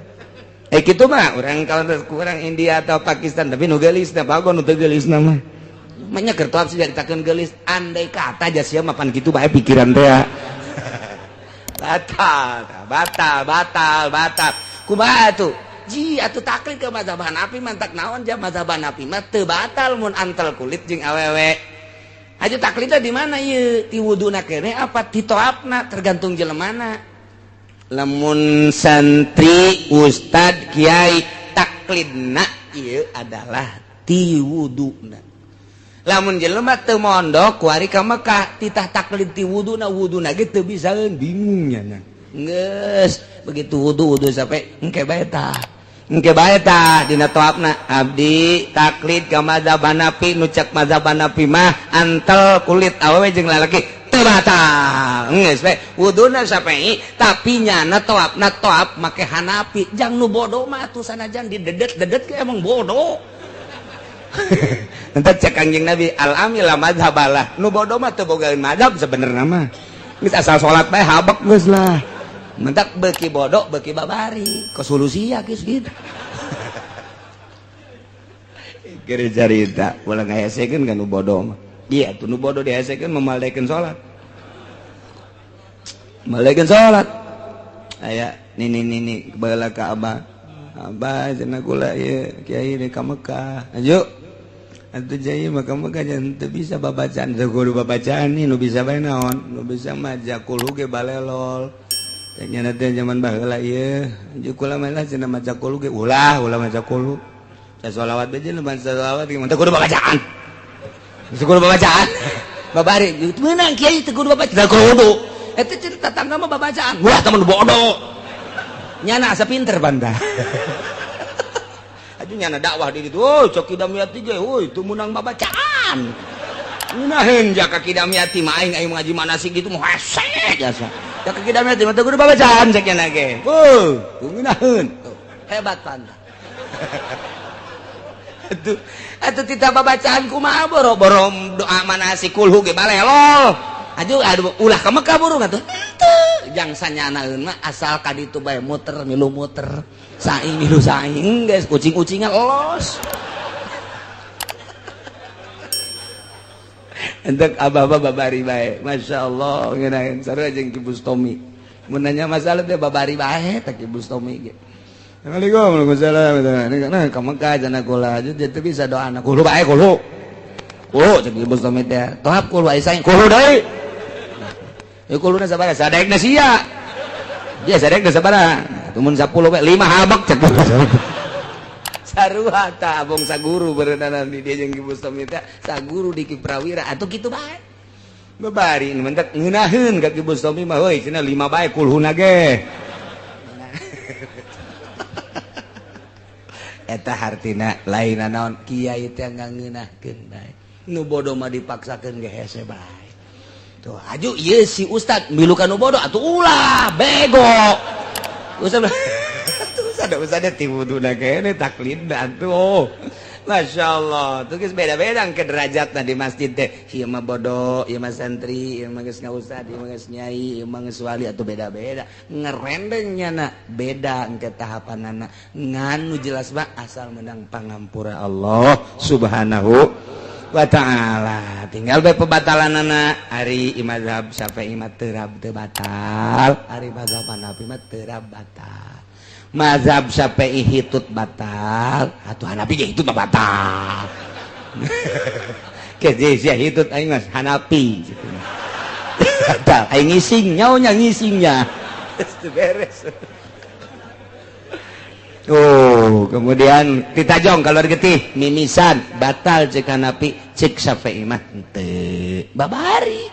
kitu mah urang kalau urang India atau Pakistan tapi nu geulis teh bago nu teu geulis mah makanya kertoab sih ditakeun geulis andai kata aja sia mapan kitu bae pikiran teh batal kumaha tuh ji atuh taklid ke mazhab Hanafi mantak naon ja mazhab Hanafi mah teu batal mun antel kulit jeung awewe aju taklidna di mana ieu ti wuduna keneh apa ti toapna tergantung jelemana lamun santri ustad kiai taklidna ieu adalah ti wuduna lamun jelema teu mondok kuari ka Mekah titah taklid ti wuduna ge teu bisaeun bingung nya geus begitu wudu sampai engke bae tah dina toapna abdi taklid ka mazhab Hanafi nu cek mazhab Hanafi mah antel kulit awewe jeung lalaki teu batal geus bae wuduna sampai tapi nyana toapna toap make Hanafi jang nu bodoh mah atuh sanajan didedet-dedet ke emang bodoh entar cek Kangjeng Nabi al-amila madhabalah nu bodoh mah teu bogaeun madhab sebenarnya mah geus asal salat bae habek geus lah mentak beuki bodoh beuki babari ke solusi ya geus gitu keur carita ulah ngahesekeun ka nu bodoh mah iya tuh nu bodoh dihesekeun memaldekeun salat aya nini baheula ka abah cenah kula ieu kiai di ka Mekah ayo atuh jai mah ka Mekah teu bisa babacaan teu kudu babacaan nih nu bisa bae naon nu bisa mah jakulu ge balelol teh nya teh zaman baheula ieu aja kula mah cenah maca kulu ge ulah maca kulu sa sholawat bae jeung maca sholawat ge teu kudu babacaan babari meunang kiai teu kudu babacaan teu kudu eta cerita tangga mah babacaan wah temen bodoh nyana asa pinter banda aja nyana dakwah di ditu cok kidamiati ge itu menang babacaan ngunaheun jaka kidamiati mah aing ngaji manasik gitu mah hese jasa jaka kidamiati mah teu kudu babacaan cek nyana ge ngunaheun hebat banda atuh tita babacaan kumaha boro-boro doa manasik kulhu ge balelol aduh ulah ka Mekah burung atuh jang sanyanaeun mah asal ka ditu bae milu muter saing milu saing geus kucing-kucingan los entek abah-abah babari bae masyaallah ngeunaheun sarua jeung Ki Bustomi mun nanya masalah teh babari bae tak Bustami ge. Assalamualaikum warahmatullahi wabarakatuh. Ini kana ka Mekah cenah kula aja teu bisa doana kulo bae kulo. Kulo cek Bustami teh. Tohap kulo aya saing kulo deui. Ya kuluna sabaraha? Sadekna sia. Ya sadekna sabaraha? Tumun 10 bae 5 habak cek. Sarua ta abong saguru berenana di dia jeung Ki Bustami teh saguru di Ki Prawira atuh kitu bae. Babari nu mentek ngeunaheun ka Ki Bustami mah heuy cenah 5 bae kulhuna ge. Eta hartina lain naon kiai teh ngangeunahkeun bae. Nu bodoh mah dipaksakeun ge hese bae. Tuh aju ieu si ustad milu ka nu bodoh atuh ulah bego. Ustad Ustad ti wuduna kene taklid atuh. Masya Allah, tuh geus beda-beda ke derajatna di masjid teh. Ieu mah bodoh, ieu mah santri, ieu mah geus ngaustad, ieu mah geus nyai, ieu mah geus wali atuh beda-beda. Ngerendengnya beda engke tahapanana. Nganu jelas mah asal menang pangampura Allah Subhanahu wa ta'ala. Tinggal bae pebatalanana ari mazhab Syafi'i mah teu batal, ari mazhab Hanafi mah teu batal. Mazhab Syafi'i hitut batal, atuh Hanafi ge hitut mah batal. Ke sia hitut aing mah Hanafi gitu. Batal, aing ngising nyaonya ngisingnya. Teu beres. Oh, kemudian ditajong keluar getih mimisan batal cek Hanafi cek Syafi'i mah teu babari.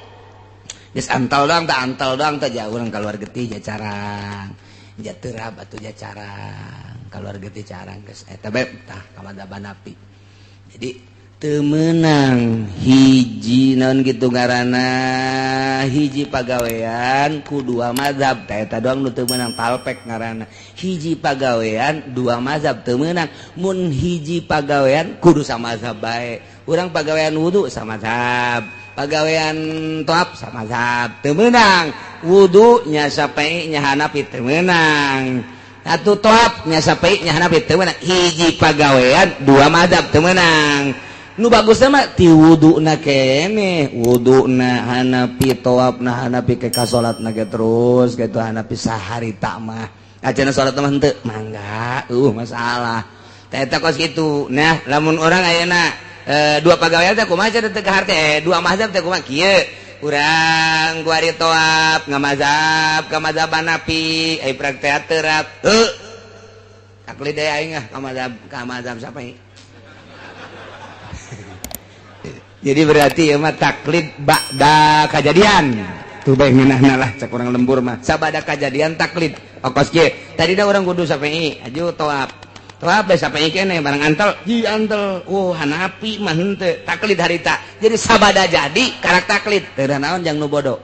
Geus antal doang teh ja urang keluar getih ja carang. Ja teurab atuh ja carang. Keluar getih carang geus eta bae tah ka madzhab Hanafi. Jadi teu meunang hiji naon kitu ngaranna hiji pagawean ku dua mazhab teh eta doang nu teu meunang talpek ngaranna hiji pagawean dua mazhab teu meunang mun hiji pagawean kudu samazhab bae urang pagawean wudu samazhab pagawean toab samazhab teu meunang wudu nya Syafi'i nya Hanafi teu meunang atuh toab nya Syafi'i nya Hanafi teu meunang hiji pagawean dua mazhab teu meunang nu bagusna mah ti wuduna kene wuduna Hanafi tawafna Hanafi ke ka salatna ge terus gitu Hanafi saharita mah ajeuna salat mah henteu mangga masalah teh eta kos kitu nah lamun urang ayeuna dua pagawean teh kumaha cenah teu kahar teh dua mazhab teh kumaha kieu urang ku ari tawaf ngamazhab ka mazhab Hanafi ai praktek terap taklid deui aing ka mazhab Syafi'i. Jadi berarti ya mah taklid ba'da kejadian. Tuh bae ngeunahna lah cek urang lembur mah. Sabada kejadian taklid. Okos kieu. Tadina urang kudu Syafi'i, aju tawaf. Tawaf bae Syafi'i keneh barang antel, hi antel. Oh, Hanafi mah henteu. Taklid harita. Jadi sabada jadi karak taklid. Teu naon jang nu bodoh.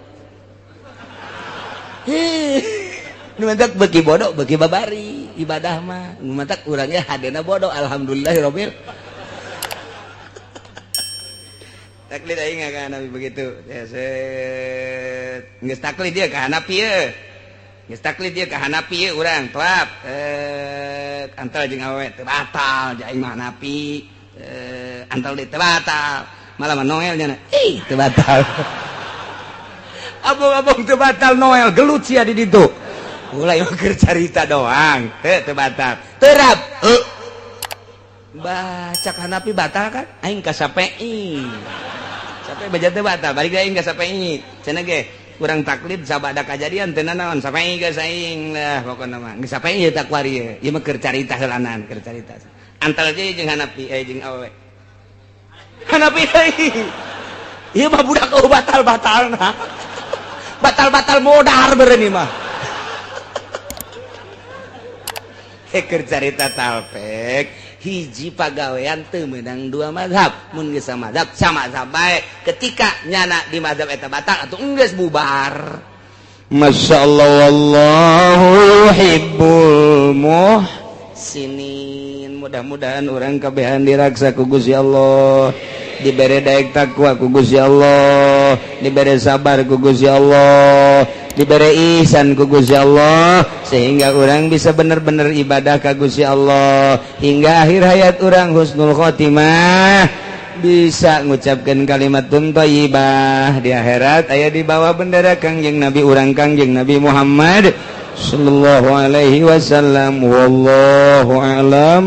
Nu mentak beuki bodoh, beuki babari ibadah mah. Nu mentak urangnya hadena bodoh alhamdulillahirabbil taklid aing ka Hanafi begitu. Geus taklid dia ka Hanafi ye. Geus taklid dia ka Hanafi ye urang tawaf. Antal jeung awewe teu batal, jeung aing mah Hanafi. Antal deui teu batal. Malah mah Noel nya. Teu batal. Abong-abong teu batal Noel gelut sia di ditu. Ulah ieu keur carita doang. Teu batal. Terap. Baca Hanafi batal kan? Aing ka Syafi'i. Sampai baca teh batal balik aing ka Syafi'i cenah ge urang taklid sabada kajadian teu naon Syafi'i geus aing lah pokona mah geus Syafi'i ieu tak wari ieu mah keur carita heulanan keur carita antal je jeung Hanafi jeung awewe Hanafi ieu mah budak batal-batalna batal-batal modar bereuni mah keur carita talpek hiji pagawean teu meunang dua mazhab mun geus samazhab samazhab bae ketika nyana di mazhab eta batal atuh geus bubar. Masyaallah wallahu yuhibbul muhsinin. Mudah-mudahan urang kabehan diraksa ku Gusti Allah, dibere daek takwa ku Gusti Allah, dibere sabar ku Gusti Allah, diberi ihsan ku Gusti Allah sehingga orang bisa benar-benar ibadah ka Gusti Allah hingga akhir hayat orang husnul khotimah bisa ngucapkan kalimat thayyibah di akhirat aya di bawah bendera Kangjeng Nabi urang Kangjeng Nabi Muhammad sallallahu alaihi wasallam. Wallahu a'lam.